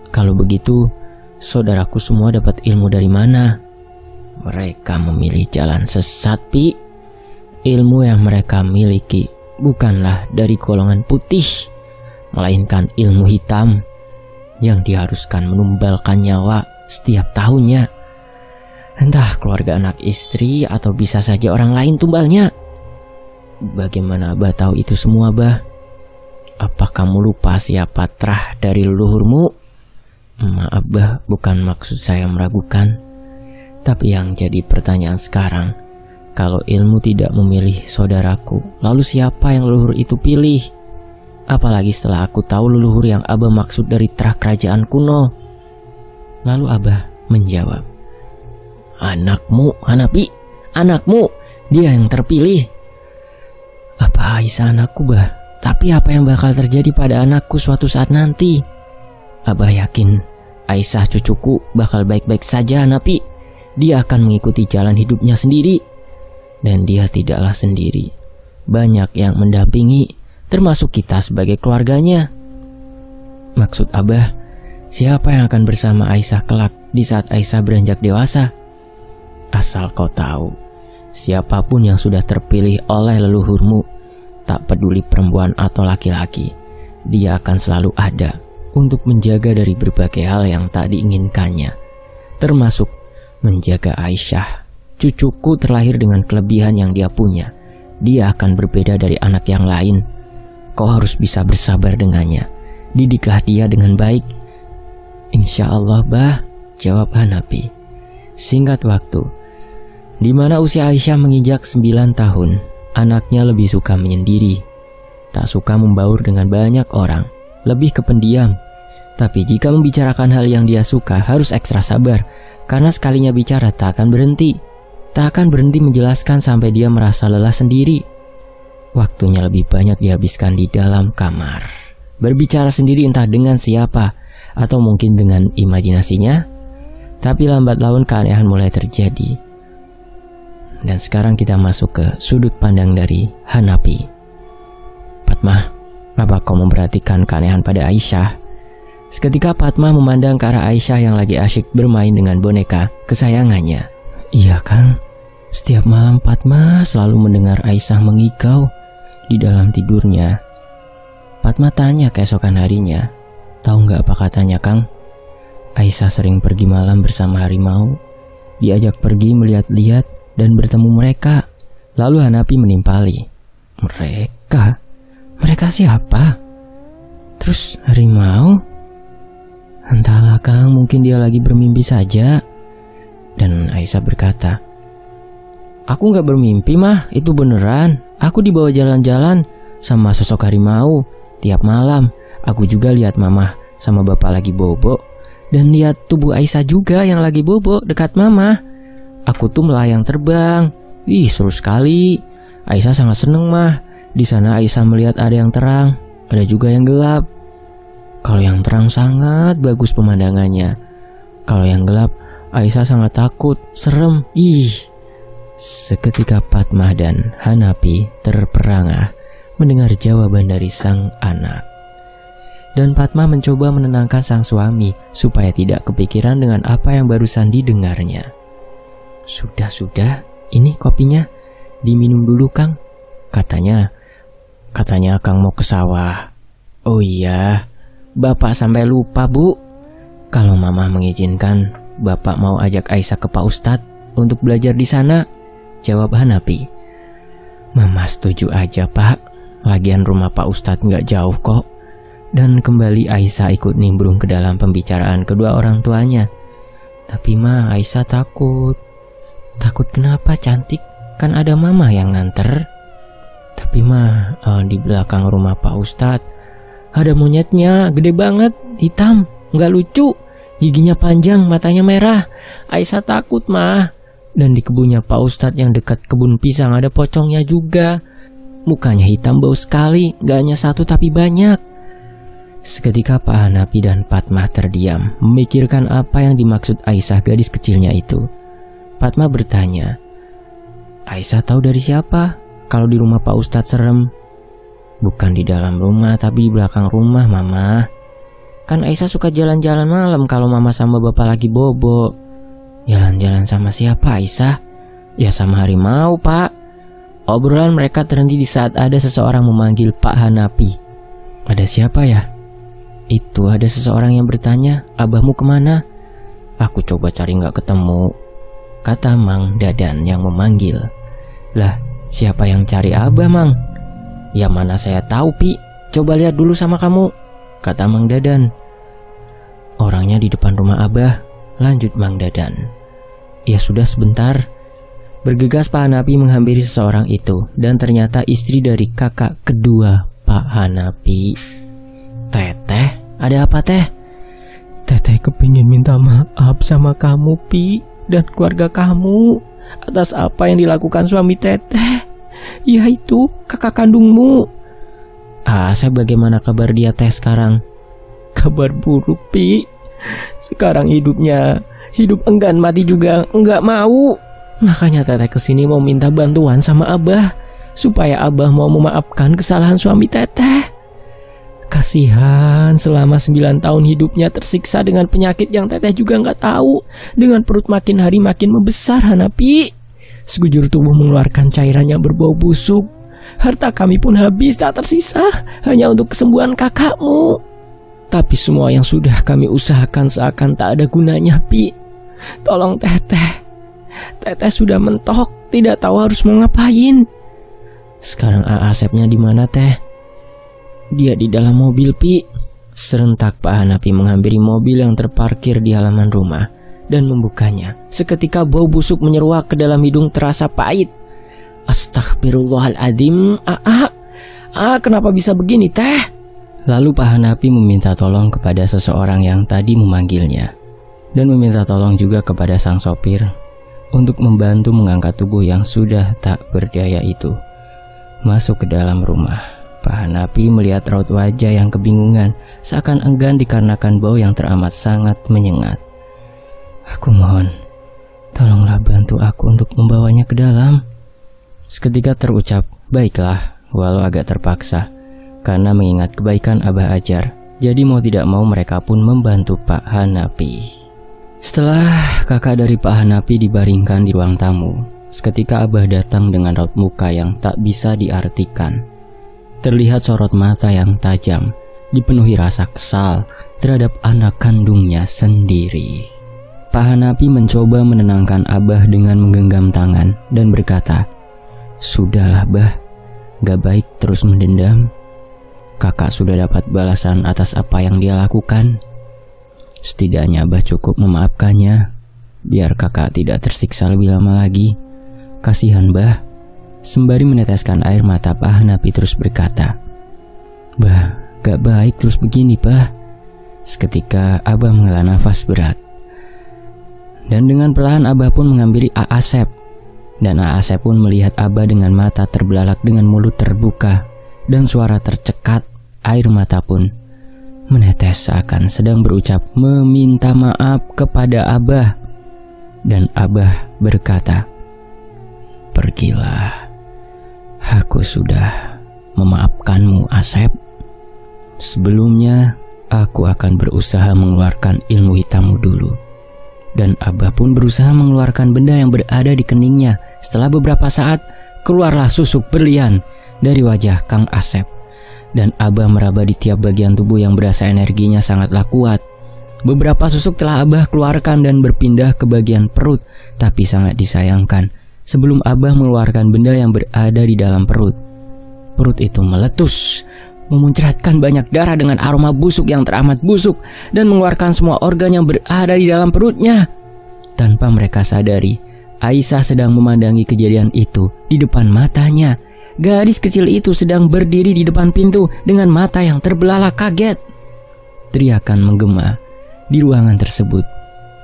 [SPEAKER 1] kalau begitu, saudaraku semua dapat ilmu dari mana? Mereka memilih jalan sesat, Pi. Ilmu yang mereka miliki bukanlah dari golongan putih, melainkan ilmu hitam yang diharuskan menumbalkan nyawa setiap tahunnya. Entah keluarga anak istri atau bisa saja orang lain tumbalnya. Bagaimana Abah tahu itu semua, Bah? Apa kamu lupa siapa terah dari leluhurmu? Maaf, Bah, bukan maksud saya meragukan. Tapi yang jadi pertanyaan sekarang, kalau ilmu tidak memilih saudaraku, lalu siapa yang leluhur itu pilih? Apalagi setelah aku tahu leluhur yang Abah maksud dari terah kerajaan kuno. Lalu Abah menjawab, anakmu, Hanapi, anakmu, dia yang terpilih. Apa Aisyah anakku, Bah? Tapi apa yang bakal terjadi pada anakku suatu saat nanti? Abah yakin Aisyah cucuku bakal baik-baik saja, Hanapi. Dia akan mengikuti jalan hidupnya sendiri. Dan dia tidaklah sendiri. Banyak yang mendampingi, termasuk kita sebagai keluarganya. Maksud Abah, siapa yang akan bersama Aisyah kelak di saat Aisyah beranjak dewasa? Asal kau tahu, siapapun yang sudah terpilih oleh leluhurmu, tak peduli perempuan atau laki-laki, dia akan selalu ada untuk menjaga dari berbagai hal yang tak diinginkannya, termasuk menjaga Aisyah. Cucuku terlahir dengan kelebihan yang dia punya. Dia akan berbeda dari anak yang lain. Kau harus bisa bersabar dengannya. Didiklah dia dengan baik. Insya Allah, Bah, jawab Hanapi. Singkat waktu, di mana usia Aisyah menginjak 9 tahun, anaknya lebih suka menyendiri. Tak suka membaur dengan banyak orang, lebih ke pendiam. Tapi jika membicarakan hal yang dia suka, harus ekstra sabar, karena sekalinya bicara tak akan berhenti. Tak akan berhenti menjelaskan sampai dia merasa lelah sendiri. Waktunya lebih banyak dihabiskan di dalam kamar, berbicara sendiri entah dengan siapa, atau mungkin dengan imajinasinya. Tapi lambat laun keanehan mulai terjadi. Dan sekarang kita masuk ke sudut pandang dari Hanapi. Fatmah, apa kau memperhatikan keanehan pada Aisyah? Seketika Fatmah memandang ke arah Aisyah yang lagi asyik bermain dengan boneka kesayangannya. Iya Kang, setiap malam Fatmah selalu mendengar Aisyah mengigau di dalam tidurnya. Fatmah tanya keesokan harinya, tahu nggak apa katanya Kang? Aisyah sering pergi malam bersama harimau. Diajak pergi melihat-lihat, dan bertemu mereka. Lalu Hanapi menimpali. Mereka? Mereka siapa? Terus harimau? Entahlah Kang, mungkin dia lagi bermimpi saja. Dan Aisyah berkata, aku gak bermimpi mah, itu beneran. Aku dibawa jalan-jalan sama sosok harimau. Tiap malam aku juga lihat mama sama bapak lagi bobo, dan lihat tubuh Aisyah juga yang lagi bobo dekat mama. Aku tuh melayang terbang. Ih, seru sekali. Aisyah sangat seneng mah. Di sana Aisyah melihat ada yang terang, ada juga yang gelap. Kalau yang terang sangat bagus pemandangannya. Kalau yang gelap, Aisyah sangat takut, serem. Ih. Seketika Fatmah dan Hanapi terperangah mendengar jawaban dari sang anak. Dan Fatmah mencoba menenangkan sang suami supaya tidak kepikiran dengan apa yang barusan didengarnya. Sudah, ini kopinya diminum dulu Kang. Katanya Kang mau ke sawah. Oh iya, Bapak sampai lupa Bu. Kalau Mama mengizinkan, Bapak mau ajak Aisyah ke Pak Ustadz untuk belajar di sana, jawab Hanapi. Mama setuju aja Pak, lagian rumah Pak Ustadz nggak jauh kok. Dan kembali Aisyah ikut nimbrung ke dalam pembicaraan kedua orang tuanya. Tapi Ma, Aisyah takut. Takut kenapa cantik? Kan ada Mama yang nganter. Tapi Ma, di belakang rumah Pak Ustadz ada monyetnya, gede banget, hitam, nggak lucu, giginya panjang, matanya merah. Aisyah takut Ma. Dan di kebunnya Pak Ustadz yang dekat kebun pisang ada pocongnya juga. Mukanya hitam bau sekali, gak hanya satu tapi banyak. Seketika Pak Hanapi dan Fatmah terdiam, memikirkan apa yang dimaksud Aisyah gadis kecilnya itu. Fatmah bertanya, Aisyah tahu dari siapa kalau di rumah Pak Ustadz serem? Bukan di dalam rumah tapi di belakang rumah Mama. Kan Aisyah suka jalan-jalan malam kalau Mama sama Bapak lagi bobo. Jalan-jalan sama siapa Aisyah? Ya sama harimau Pak. Obrolan mereka terhenti di saat ada seseorang memanggil Pak Hanapi. Ada siapa ya? Itu ada seseorang yang bertanya, abahmu kemana? Aku coba cari gak ketemu, kata Mang Dadan yang memanggil. Lah, siapa yang cari abah Mang? Ya mana saya tahu Pi, coba lihat dulu sama kamu, kata Mang Dadan. Orangnya di depan rumah abah, lanjut Mang Dadan. Ya sudah sebentar. Bergegas Pak Hanapi menghampiri seseorang itu, dan ternyata istri dari kakak kedua Pak Hanapi. Teteh, ada apa Teh? Teteh kepingin minta maaf sama kamu Pi dan keluarga kamu atas apa yang dilakukan suami Teteh, yaitu kakak kandungmu. Saya bagaimana kabar dia Teh sekarang? Kabar buruk Pi. Sekarang hidupnya hidup enggan, mati juga enggak mau. Makanya Teteh kesini mau minta bantuan sama abah supaya abah mau memaafkan kesalahan suami Teteh. Kasihan, selama 9 tahun hidupnya tersiksa dengan penyakit yang Teteh juga nggak tahu. Dengan perut makin hari makin membesar Hanapi. Sekujur tubuh mengeluarkan cairan yang berbau busuk. Harta kami pun habis tak tersisa hanya untuk kesembuhan kakakmu. Tapi semua yang sudah kami usahakan seakan tak ada gunanya Pi. Tolong Teteh. Teteh sudah mentok, tidak tahu harus mau ngapain. Sekarang Asepnya di mana Teh? Dia di dalam mobil Pi. Serentak Pak Hanapi menghampiri mobil yang terparkir di halaman rumah dan membukanya. Seketika bau busuk menyeruak ke dalam hidung terasa pahit. Astagfirullahaladzim. Kenapa bisa begini Teh? Lalu Pak Hanapi meminta tolong kepada seseorang yang tadi memanggilnya, dan meminta tolong juga kepada sang sopir untuk membantu mengangkat tubuh yang sudah tak berdaya itu masuk ke dalam rumah. Pak Hanapi melihat raut wajah yang kebingungan, seakan enggan dikarenakan bau yang teramat sangat menyengat. Aku mohon, tolonglah bantu aku untuk membawanya ke dalam. Seketika terucap, baiklah, walau agak terpaksa, karena mengingat kebaikan Abah Ajar. Jadi mau tidak mau mereka pun membantu Pak Hanapi. Setelah kakak dari Pak Hanapi dibaringkan di ruang tamu, seketika Abah datang dengan raut muka yang tak bisa diartikan. Terlihat sorot mata yang tajam, dipenuhi rasa kesal terhadap anak kandungnya sendiri. Pak Hanafi mencoba menenangkan Abah dengan menggenggam tangan dan berkata, "Sudahlah Bah, gak baik terus mendendam. Kakak sudah dapat balasan atas apa yang dia lakukan. Setidaknya Abah cukup memaafkannya, biar kakak tidak tersiksa lebih lama lagi. Kasihan Bah." Sembari meneteskan air mata, Pak Hanafi terus berkata, "Bah, gak baik terus begini Bah." Seketika Abah menghela nafas berat. Dan dengan perlahan Abah pun menghampiri A. Asep. Dan A. Asep pun melihat Abah dengan mata terbelalak dengan mulut terbuka dan suara tercekat. Air mata pun menetes seakan sedang berucap meminta maaf kepada Abah. Dan Abah berkata, "Pergilah, aku sudah memaafkanmu Asep. Sebelumnya aku akan berusaha mengeluarkan ilmu hitammu dulu." Dan Abah pun berusaha mengeluarkan benda yang berada di keningnya. Setelah beberapa saat, keluarlah susuk berlian dari wajah Kang Asep. Dan Abah meraba di tiap bagian tubuh yang berasa energinya sangatlah kuat. Beberapa susuk telah Abah keluarkan dan berpindah ke bagian perut. Tapi sangat disayangkan, sebelum Abah mengeluarkan benda yang berada di dalam perut, perut itu meletus, memuncratkan banyak darah dengan aroma busuk yang teramat busuk, dan mengeluarkan semua organ yang berada di dalam perutnya. Tanpa mereka sadari, Aisyah sedang memandangi kejadian itu di depan matanya. Gadis kecil itu sedang berdiri di depan pintu dengan mata yang terbelalak kaget. Teriakan menggema di ruangan tersebut.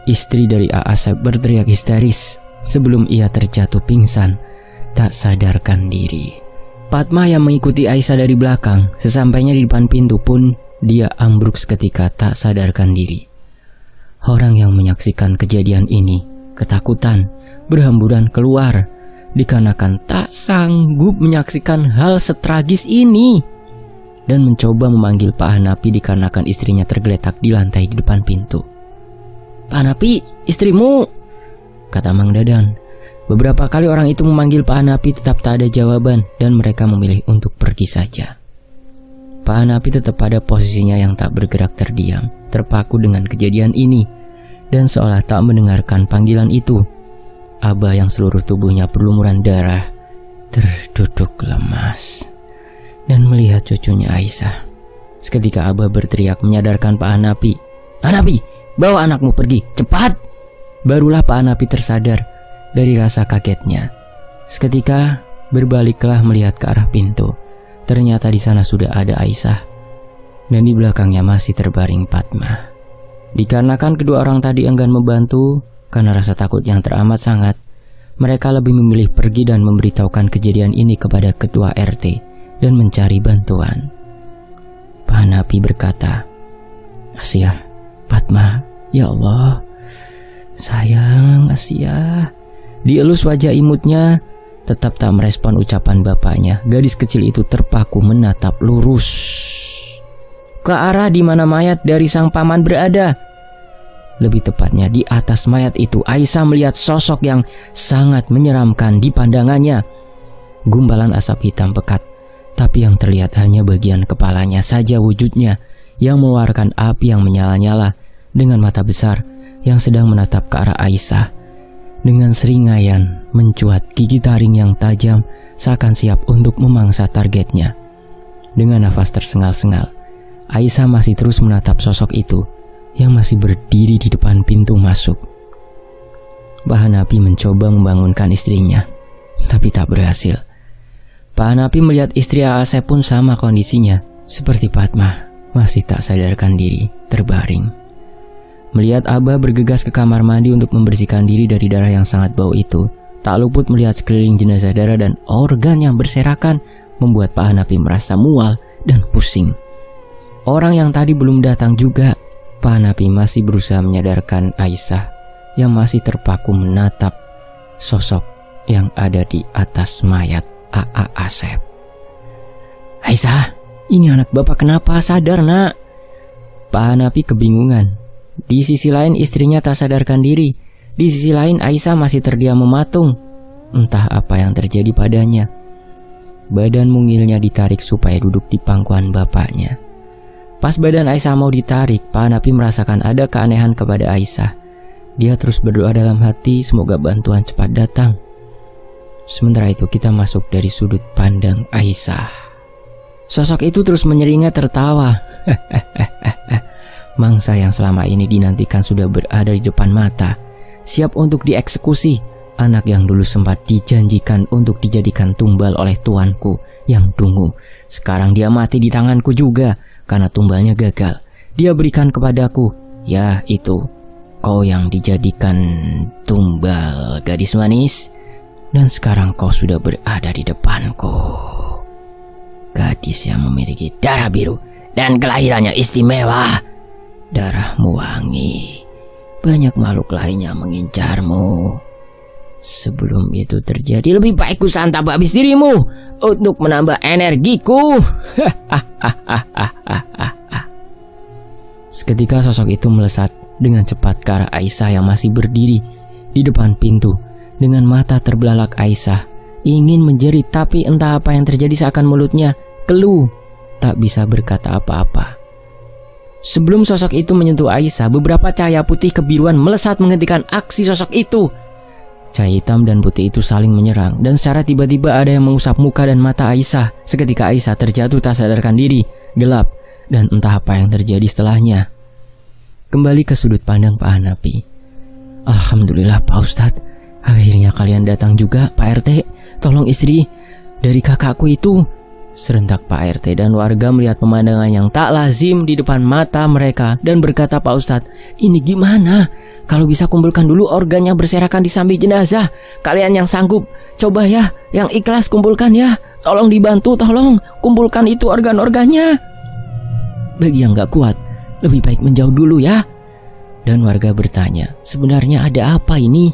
[SPEAKER 1] Istri dari A. Asep berteriak histeris sebelum ia terjatuh pingsan, tak sadarkan diri. Fatma yang mengikuti Aisyah dari belakang, sesampainya di depan pintu pun dia ambruk seketika tak sadarkan diri. Orang yang menyaksikan kejadian ini ketakutan, berhamburan keluar, dikarenakan tak sanggup menyaksikan hal setragis ini, dan mencoba memanggil Pak Hanafi dikarenakan istrinya tergeletak di lantai di depan pintu. "Pak Hanafi, istrimu," kata Mang Dadan. Beberapa kali orang itu memanggil Pak Hanafi, tetap tak ada jawaban dan mereka memilih untuk pergi saja. Pak Hanafi tetap pada posisinya yang tak bergerak, terdiam, terpaku dengan kejadian ini, dan seolah tak mendengarkan panggilan itu. Abah yang seluruh tubuhnya berlumuran darah terduduk lemas dan melihat cucunya Aisyah. Seketika Abah berteriak menyadarkan Pak Hanafi, "Hanafi, bawa anakmu pergi, cepat!" Barulah Pak Hanafi tersadar dari rasa kagetnya. Seketika berbaliklah melihat ke arah pintu. Ternyata di sana sudah ada Aisyah, dan di belakangnya masih terbaring Fatma. Dikarenakan kedua orang tadi enggan membantu karena rasa takut yang teramat sangat, mereka lebih memilih pergi dan memberitahukan kejadian ini kepada ketua RT dan mencari bantuan. Pak Hanafi berkata, "Asyah, Fatma, ya Allah, sayang Asyah." Dielus wajah imutnya, tetap tak merespon ucapan bapaknya. Gadis kecil itu terpaku menatap lurus ke arah di mana mayat dari sang paman berada. Lebih tepatnya di atas mayat itu, Aisyah melihat sosok yang sangat menyeramkan di pandangannya. Gumpalan asap hitam pekat, tapi yang terlihat hanya bagian kepalanya saja wujudnya, yang mengeluarkan api yang menyala-nyala dengan mata besar yang sedang menatap ke arah Aisyah. Dengan seringaian mencuat gigi taring yang tajam, seakan siap untuk memangsa targetnya. Dengan nafas tersengal-sengal, Aisyah masih terus menatap sosok itu yang masih berdiri di depan pintu masuk. Pak Hanafi mencoba membangunkan istrinya, tapi tak berhasil. Pak Hanafi melihat istri Asep pun sama kondisinya, seperti Fatma, masih tak sadarkan diri, terbaring. Melihat Abah bergegas ke kamar mandi untuk membersihkan diri dari darah yang sangat bau itu, tak luput melihat sekeliling jenazah darah dan organ yang berserakan, membuat Pak Hanafi merasa mual dan pusing. Orang yang tadi belum datang juga. Pak Hanafi masih berusaha menyadarkan Aisyah yang masih terpaku menatap sosok yang ada di atas mayat A.A. Asep. "Aisyah, ini anak bapak kenapa? Sadar nak." Pak Hanafi kebingungan. Di sisi lain istrinya tak sadarkan diri. Di sisi lain Aisyah masih terdiam mematung. Entah apa yang terjadi padanya. Badan mungilnya ditarik supaya duduk di pangkuan bapaknya. Pas badan Aisyah mau ditarik, Pak Hanafi merasakan ada keanehan kepada Aisyah. Dia terus berdoa dalam hati semoga bantuan cepat datang. Sementara itu kita masuk dari sudut pandang Aisyah. Sosok itu terus menyeringai tertawa. Mangsa yang selama ini dinantikan sudah berada di depan mata, siap untuk dieksekusi. Anak yang dulu sempat dijanjikan untuk dijadikan tumbal oleh tuanku yang dungu. Sekarang dia mati di tanganku juga karena tumbalnya gagal. Dia berikan kepadaku. Ya itu, kau yang dijadikan tumbal, gadis manis. Dan sekarang kau sudah berada di depanku. Gadis yang memiliki darah biru dan kelahirannya istimewa. Darahmu wangi. Banyak makhluk lainnya mengincarmu. Sebelum itu terjadi, lebih baik ku santap habis dirimu untuk menambah energiku. Seketika sosok itu melesat dengan cepat ke arah Aisyah yang masih berdiri di depan pintu. Dengan mata terbelalak Aisyah ingin menjerit, tapi entah apa yang terjadi seakan mulutnya keluh, tak bisa berkata apa-apa. Sebelum sosok itu menyentuh Aisyah, beberapa cahaya putih kebiruan melesat menghentikan aksi sosok itu. Cahaya hitam dan putih itu saling menyerang, dan secara tiba-tiba ada yang mengusap muka dan mata Aisyah. Seketika Aisyah terjatuh tak sadarkan diri, gelap, dan entah apa yang terjadi setelahnya. Kembali ke sudut pandang Pak Hanafi. Alhamdulillah Pak Ustadz, akhirnya kalian datang juga Pak RT. Tolong istri dari kakakku itu. Serentak Pak RT dan warga melihat pemandangan yang tak lazim di depan mata mereka dan berkata, Pak Ustadz, ini gimana? Kalau bisa kumpulkan dulu organ yang berserakan di samping jenazah. Kalian yang sanggup, coba ya, yang ikhlas kumpulkan ya. Tolong dibantu, tolong kumpulkan itu organ-organnya. Bagi yang gak kuat, lebih baik menjauh dulu ya. Dan warga bertanya, sebenarnya ada apa ini?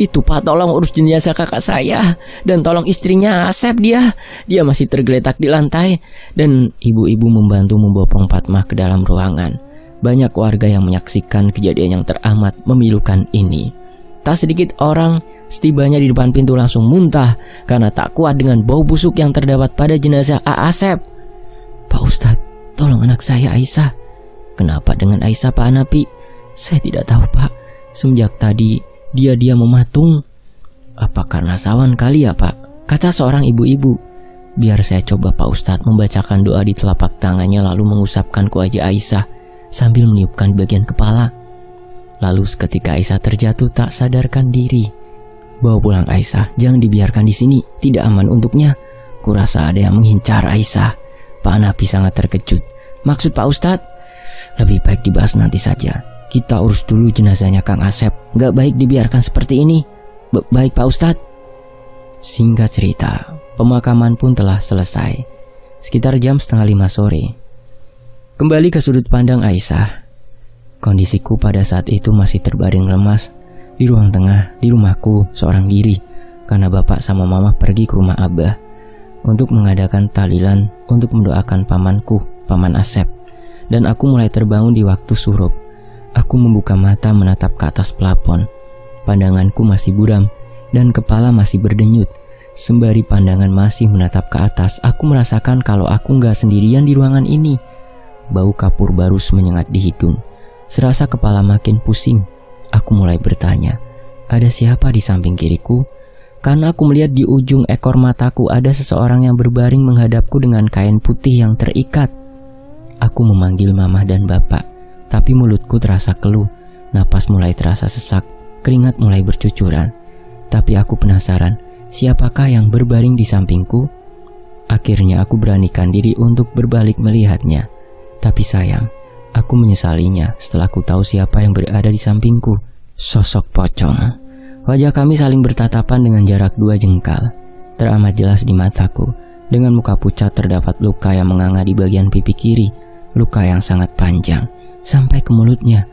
[SPEAKER 1] Itu Pak, tolong urus jenazah kakak saya. Dan tolong istrinya Asep, dia masih tergeletak di lantai. Dan ibu-ibu membantu membopong Fatmah ke dalam ruangan. Banyak warga yang menyaksikan kejadian yang teramat memilukan ini. Tak sedikit orang setibanya di depan pintu langsung muntah karena tak kuat dengan bau busuk yang terdapat pada jenazah Asep. Pak Ustadz, tolong anak saya Aisyah. Kenapa dengan Aisyah Pak Hanafi? Saya tidak tahu Pak. Semenjak tadi dia mematung. Apa karena sawan kali ya Pak? Kata seorang ibu-ibu. Biar saya coba Pak Ustadz membacakan doa di telapak tangannya lalu mengusapkan ke wajah Aisyah sambil meniupkan bagian kepala. Lalu seketika Aisyah terjatuh tak sadarkan diri. Bawa pulang Aisyah, jangan dibiarkan di sini, tidak aman untuknya. Kurasa ada yang mengincar Aisyah. Pak Hanafi sangat terkejut. Maksud Pak Ustadz? Lebih baik dibahas nanti saja. Kita urus dulu jenazahnya Kang Asep. Gak baik dibiarkan seperti ini. Baik Pak Ustadz. Singkat cerita, pemakaman pun telah selesai. Sekitar jam 4:30 sore. Kembali ke sudut pandang Aisyah. Kondisiku pada saat itu masih terbaring lemas di ruang tengah di rumahku seorang diri karena bapak sama mama pergi ke rumah Abah untuk mengadakan tahlilan untuk mendoakan pamanku, Paman Asep. Dan aku mulai terbangun di waktu surup. Aku membuka mata menatap ke atas plafon. Pandanganku masih buram dan kepala masih berdenyut. Sembari pandangan masih menatap ke atas, aku merasakan kalau aku gak sendirian di ruangan ini. Bau kapur barus menyengat di hidung. Serasa kepala makin pusing. Aku mulai bertanya, ada siapa di samping kiriku? Karena aku melihat di ujung ekor mataku ada seseorang yang berbaring menghadapku dengan kain putih yang terikat. Aku memanggil mama dan bapak, tapi mulutku terasa keluh. Napas mulai terasa sesak, keringat mulai bercucuran. Tapi aku penasaran, siapakah yang berbaring di sampingku? Akhirnya aku beranikan diri untuk berbalik melihatnya. Tapi sayang, aku menyesalinya setelah aku tahu siapa yang berada di sampingku. Sosok pocong. Wajah kami saling bertatapan dengan jarak 2 jengkal. Teramat jelas di mataku. Dengan muka pucat terdapat luka yang menganga di bagian pipi kiri. Luka yang sangat panjang sampai ke mulutnya.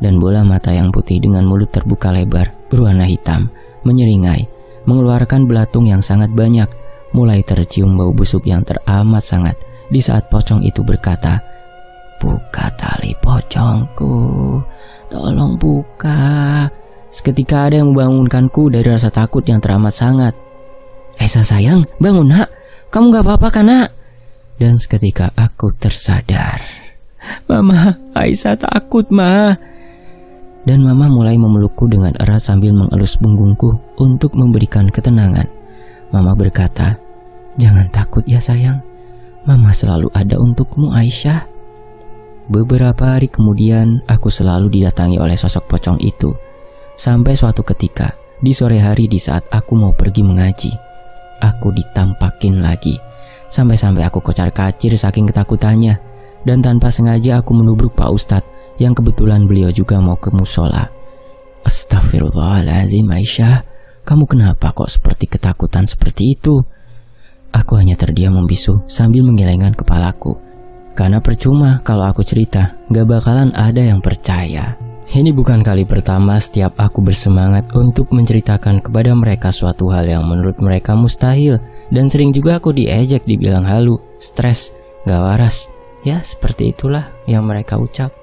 [SPEAKER 1] Dan bola mata yang putih dengan mulut terbuka lebar berwarna hitam menyeringai, mengeluarkan belatung yang sangat banyak. Mulai tercium bau busuk yang teramat sangat di saat pocong itu berkata, "Buka tali pocongku, tolong buka." Seketika ada yang membangunkanku dari rasa takut yang teramat sangat. "Aisyah sayang, bangun nak, kamu gak apa-apa kan nak?" Dan seketika aku tersadar. "Mama, Aisyah takut ma." dan Mama mulai memelukku dengan erat sambil mengelus punggungku untuk memberikan ketenangan. Mama berkata, "Jangan takut ya sayang, Mama selalu ada untukmu Aisyah." Beberapa hari kemudian aku selalu didatangi oleh sosok pocong itu. Sampai suatu ketika, di sore hari di saat aku mau pergi mengaji, aku ditampakin lagi. Sampai-sampai aku kocar-kacir saking ketakutannya. Dan tanpa sengaja aku menubruk Pak Ustadz yang kebetulan beliau juga mau ke musola. "Astagfirullahaladzim Aisyah, kamu kenapa kok seperti ketakutan seperti itu?" Aku hanya terdiam membisu sambil menggelengkan kepalaku. Karena percuma kalau aku cerita, gak bakalan ada yang percaya. Ini bukan kali pertama setiap aku bersemangat untuk menceritakan kepada mereka suatu hal yang menurut mereka mustahil. Dan sering juga aku diejek, dibilang halu, stres, gak waras. Ya seperti itulah yang mereka ucap.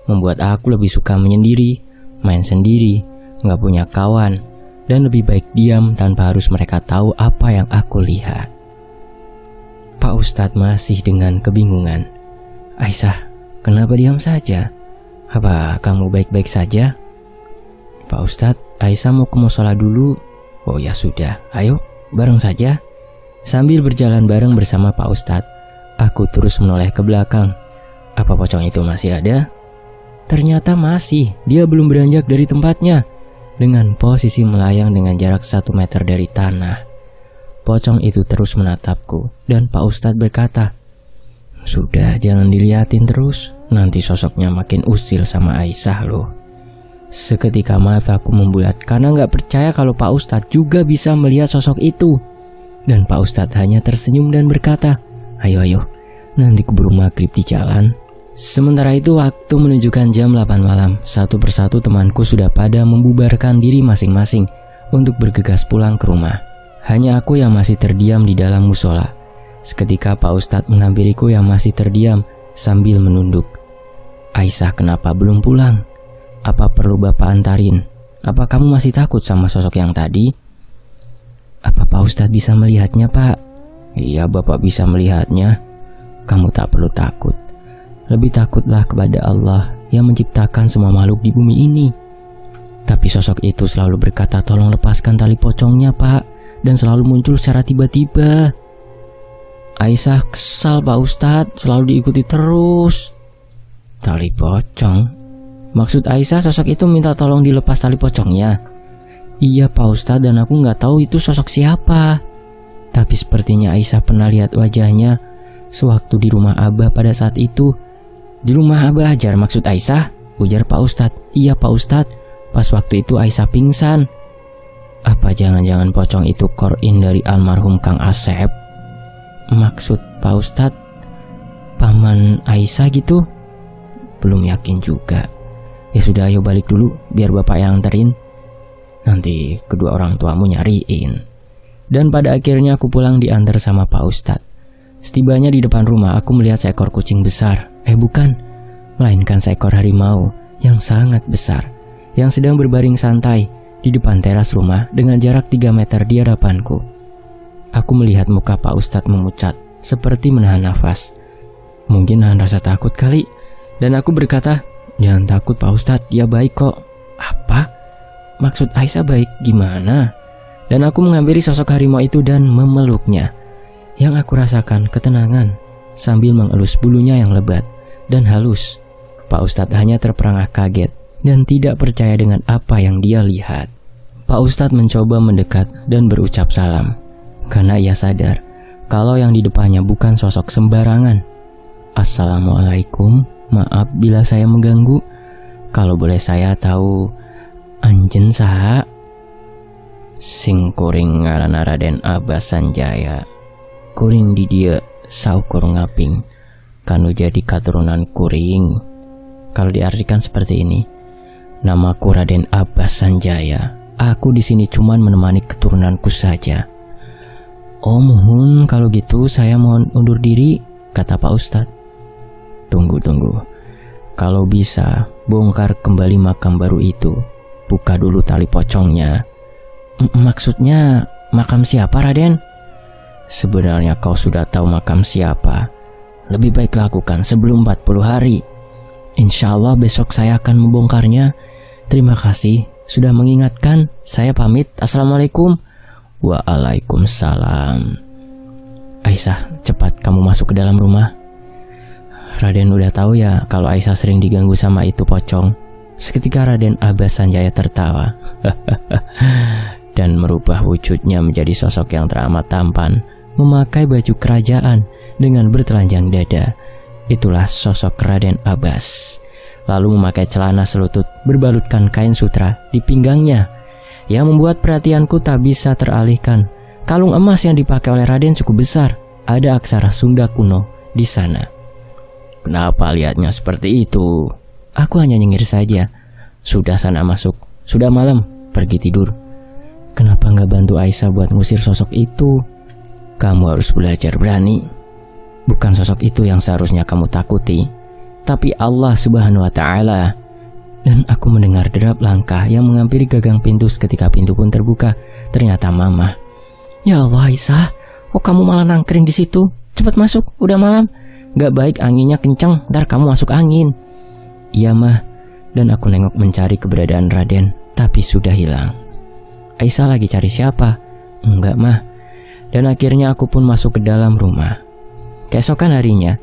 [SPEAKER 1] Membuat aku lebih suka menyendiri, main sendiri, gak punya kawan, dan lebih baik diam tanpa harus mereka tahu apa yang aku lihat. Pak Ustadz masih dengan kebingungan. "Aisyah, kenapa diam saja? Apa kamu baik-baik saja?" "Pak Ustadz, Aisyah mau ke musola dulu." "Oh ya sudah, ayo bareng saja." Sambil berjalan bareng bersama Pak Ustadz, aku terus menoleh ke belakang. Apa pocong itu masih ada? Ternyata masih. Dia belum beranjak dari tempatnya, dengan posisi melayang dengan jarak 1 meter dari tanah. Pocong itu terus menatapku, dan Pak Ustadz berkata, "Sudah, jangan dilihatin terus, nanti sosoknya makin usil sama Aisyah loh." Seketika mataku membulat karena gak percaya kalau Pak Ustadz juga bisa melihat sosok itu. Dan Pak Ustadz hanya tersenyum dan berkata, Ayo, nanti keburu maghrib di jalan." Sementara itu waktu menunjukkan jam 8 malam. Satu persatu temanku sudah pada membubarkan diri masing-masing untuk bergegas pulang ke rumah. Hanya aku yang masih terdiam di dalam musola. Seketika Pak Ustadz menghampiriku yang masih terdiam sambil menunduk. "Aisyah kenapa belum pulang? Apa perlu Bapak antarin? Apa kamu masih takut sama sosok yang tadi?" "Apa Pak Ustadz bisa melihatnya Pak?" "Iya Bapak bisa melihatnya. Kamu tak perlu takut. Lebih takutlah kepada Allah yang menciptakan semua makhluk di bumi ini." Tapi sosok itu selalu berkata, "Tolong lepaskan tali pocongnya Pak." Dan selalu muncul secara tiba-tiba. Aisyah kesal Pak Ustadz, selalu diikuti terus. Tali pocong? Maksud Aisyah sosok itu minta tolong dilepas tali pocongnya? "Iya Pak Ustadz, dan aku gak tahu itu sosok siapa. Tapi sepertinya Aisyah pernah lihat wajahnya sewaktu di rumah Abah pada saat itu." "Di rumah Abah Hajar maksud Aisyah?" ujar Pak Ustadz. "Iya Pak Ustadz, pas waktu itu Aisyah pingsan." "Apa jangan-jangan pocong itu korin dari almarhum Kang Asep?" "Maksud Pak Ustadz paman Aisyah gitu?" "Belum yakin juga. Ya sudah, ayo balik dulu biar Bapak yang anterin. Nanti kedua orang tuamu nyariin." Dan pada akhirnya aku pulang diantar sama Pak Ustadz. Setibanya di depan rumah aku melihat seekor kucing besar. Bukan, melainkan seekor harimau yang sangat besar, yang sedang berbaring santai di depan teras rumah dengan jarak 3 meter di hadapanku. Aku melihat muka Pak Ustadz memucat, seperti menahan nafas. Mungkin nahan rasa takut kali. Dan aku berkata, "Jangan takut Pak Ustadz, dia baik kok." "Apa? Maksud Aisyah baik gimana?" Dan aku menghampiri sosok harimau itu dan memeluknya. Yang aku rasakan ketenangan sambil mengelus bulunya yang lebat dan halus. Pak Ustadz hanya terperangah kaget dan tidak percaya dengan apa yang dia lihat. Pak Ustadz mencoba mendekat dan berucap salam, karena ia sadar kalau yang di depannya bukan sosok sembarangan. "Assalamualaikum, maaf bila saya mengganggu. Kalau boleh saya tahu, anjen saha?" "Sing kuring ngaranna Raden Abbas Sanjaya. Kuring di dieu saukur ngaping, kanu jadi katurunan kuring." Kalau diartikan seperti ini, "Namaku Raden Abbas Sanjaya. Aku di sini cuman menemani keturunanku saja." "Oh mohon, kalau gitu saya mohon undur diri," kata Pak Ustadz. Tunggu. Kalau bisa, bongkar kembali makam baru itu. Buka dulu tali pocongnya." "Maksudnya makam siapa Raden?" "Sebenarnya kau sudah tahu makam siapa. Lebih baik lakukan sebelum 40 hari. Insya Allah besok saya akan membongkarnya. Terima kasih sudah mengingatkan. Saya pamit. Assalamualaikum. Waalaikumsalam. Aisyah, cepat kamu masuk ke dalam rumah. Raden udah tahu ya kalau Aisyah sering diganggu sama itu pocong. Seketika Raden Abbas Sanjaya tertawa dan merubah wujudnya menjadi sosok yang teramat tampan, memakai baju kerajaan dengan bertelanjang dada. Itulah sosok Raden Abbas. Lalu memakai celana selutut berbalutkan kain sutra di pinggangnya, yang membuat perhatianku tak bisa teralihkan. Kalung emas yang dipakai oleh Raden cukup besar. Ada aksara Sunda kuno di sana. Kenapa lihatnya seperti itu? Aku hanya nyengir saja. Sudah sana masuk. Sudah malam, pergi tidur. Kenapa nggak bantu Aisyah buat ngusir sosok itu? Kamu harus belajar berani. Bukan sosok itu yang seharusnya kamu takuti, tapi Allah Subhanahu wa Ta'ala. Dan aku mendengar derap langkah yang menghampiri gagang pintu. Seketika pintu pun terbuka. Ternyata Mama. Ya Allah Aisyah, kok kamu malah nangkring di situ? Cepat masuk, udah malam. Gak baik anginnya kencang, ntar kamu masuk angin. Iya Mah. Dan aku nengok mencari keberadaan Raden, tapi sudah hilang. Aisyah lagi cari siapa? Enggak Mah. Dan akhirnya aku pun masuk ke dalam rumah. Keesokan harinya,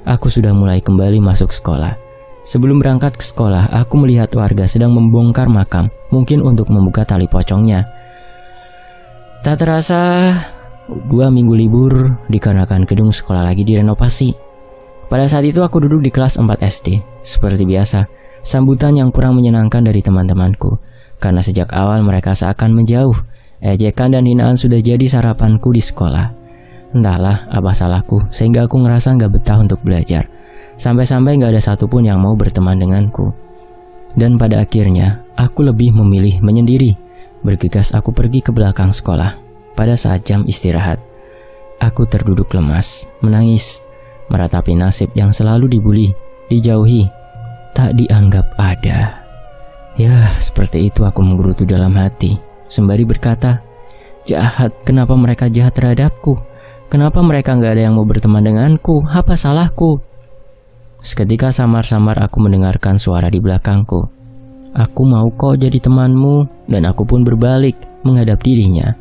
[SPEAKER 1] aku sudah mulai kembali masuk sekolah. Sebelum berangkat ke sekolah, aku melihat warga sedang membongkar makam, mungkin untuk membuka tali pocongnya. Tak terasa 2 minggu libur dikarenakan gedung sekolah lagi direnovasi. Pada saat itu aku duduk di kelas 4 SD. Seperti biasa, sambutan yang kurang menyenangkan dari teman-temanku, karena sejak awal mereka seakan menjauh. Ejekan dan hinaan sudah jadi sarapanku di sekolah. Entahlah apa salahku, sehingga aku ngerasa gak betah untuk belajar. Sampai-sampai gak ada satupun yang mau berteman denganku. Dan pada akhirnya, aku lebih memilih menyendiri. Bergegas aku pergi ke belakang sekolah. Pada saat jam istirahat, aku terduduk lemas, menangis, meratapi nasib yang selalu dibuli, dijauhi, tak dianggap ada. Ya, seperti itu aku menggerutu dalam hati, sembari berkata, jahat, kenapa mereka jahat terhadapku? Kenapa mereka gak ada yang mau berteman denganku? Apa salahku? Seketika samar-samar aku mendengarkan suara di belakangku. Aku mau kok jadi temanmu. Dan aku pun berbalik menghadap dirinya.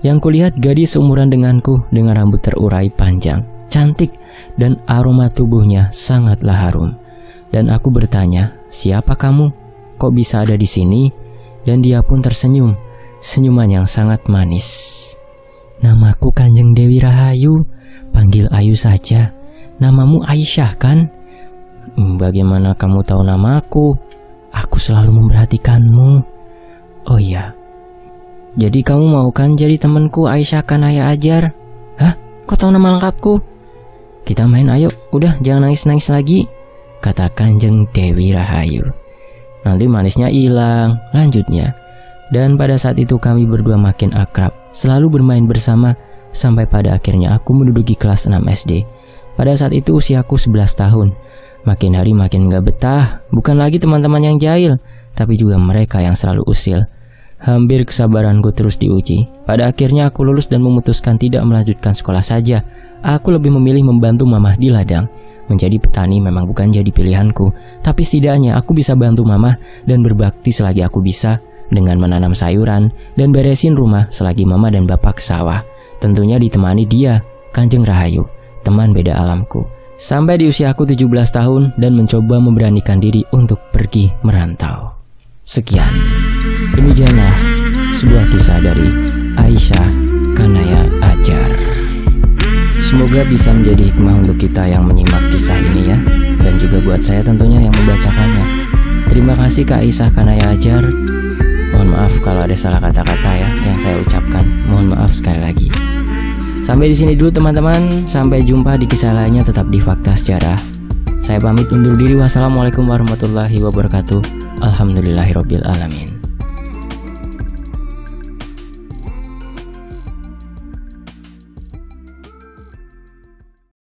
[SPEAKER 1] Yang kulihat gadis seumuran denganku dengan rambut terurai panjang, cantik, dan aroma tubuhnya sangatlah harum. Dan aku bertanya, siapa kamu? Kok bisa ada di sini? Dan dia pun tersenyum, senyuman yang sangat manis. Namaku Kanjeng Dewi Rahayu, panggil Ayu saja. Namamu Aisyah kan? Bagaimana kamu tahu namaku? Aku selalu memperhatikanmu. Oh iya, jadi kamu mau kan jadi temanku Aisyah Kanaya Ajar? Hah? Kok tahu nama lengkapku? Kita main ayo, udah jangan nangis-nangis lagi, kata Kanjeng Dewi Rahayu. Nanti manisnya hilang, lanjutnya. Dan pada saat itu kami berdua makin akrab, selalu bermain bersama, sampai pada akhirnya aku menduduki kelas 6 SD. Pada saat itu usiaku 11 tahun. Makin hari makin gak betah, bukan lagi teman-teman yang jahil, tapi juga mereka yang selalu usil. Hampir kesabaranku terus diuji. Pada akhirnya aku lulus dan memutuskan tidak melanjutkan sekolah saja. Aku lebih memilih membantu mamah di ladang. Menjadi petani memang bukan jadi pilihanku, tapi setidaknya aku bisa bantu mamah dan berbakti selagi aku bisa, dengan menanam sayuran dan beresin rumah selagi mama dan bapak ke sawah. Tentunya ditemani dia, Kanjeng Rahayu, teman beda alamku. Sampai di usia aku 17 tahun dan mencoba memberanikan diri untuk pergi merantau. Sekian, demikianlah sebuah kisah dari Aisyah Kanaya Ajar. Semoga bisa menjadi hikmah untuk kita yang menyimak kisah ini ya, dan juga buat saya tentunya yang membacakannya. Terima kasih Kak Aisyah Kanaya Ajar. Mohon maaf kalau ada salah kata-kata ya yang saya ucapkan. Mohon maaf sekali lagi. Sampai di sini dulu teman-teman. Sampai jumpa di kisah lainnya tetap di Fakta Sejarah. Saya pamit undur diri. Wassalamualaikum warahmatullahi wabarakatuh. Alhamdulillahirabbil alamin.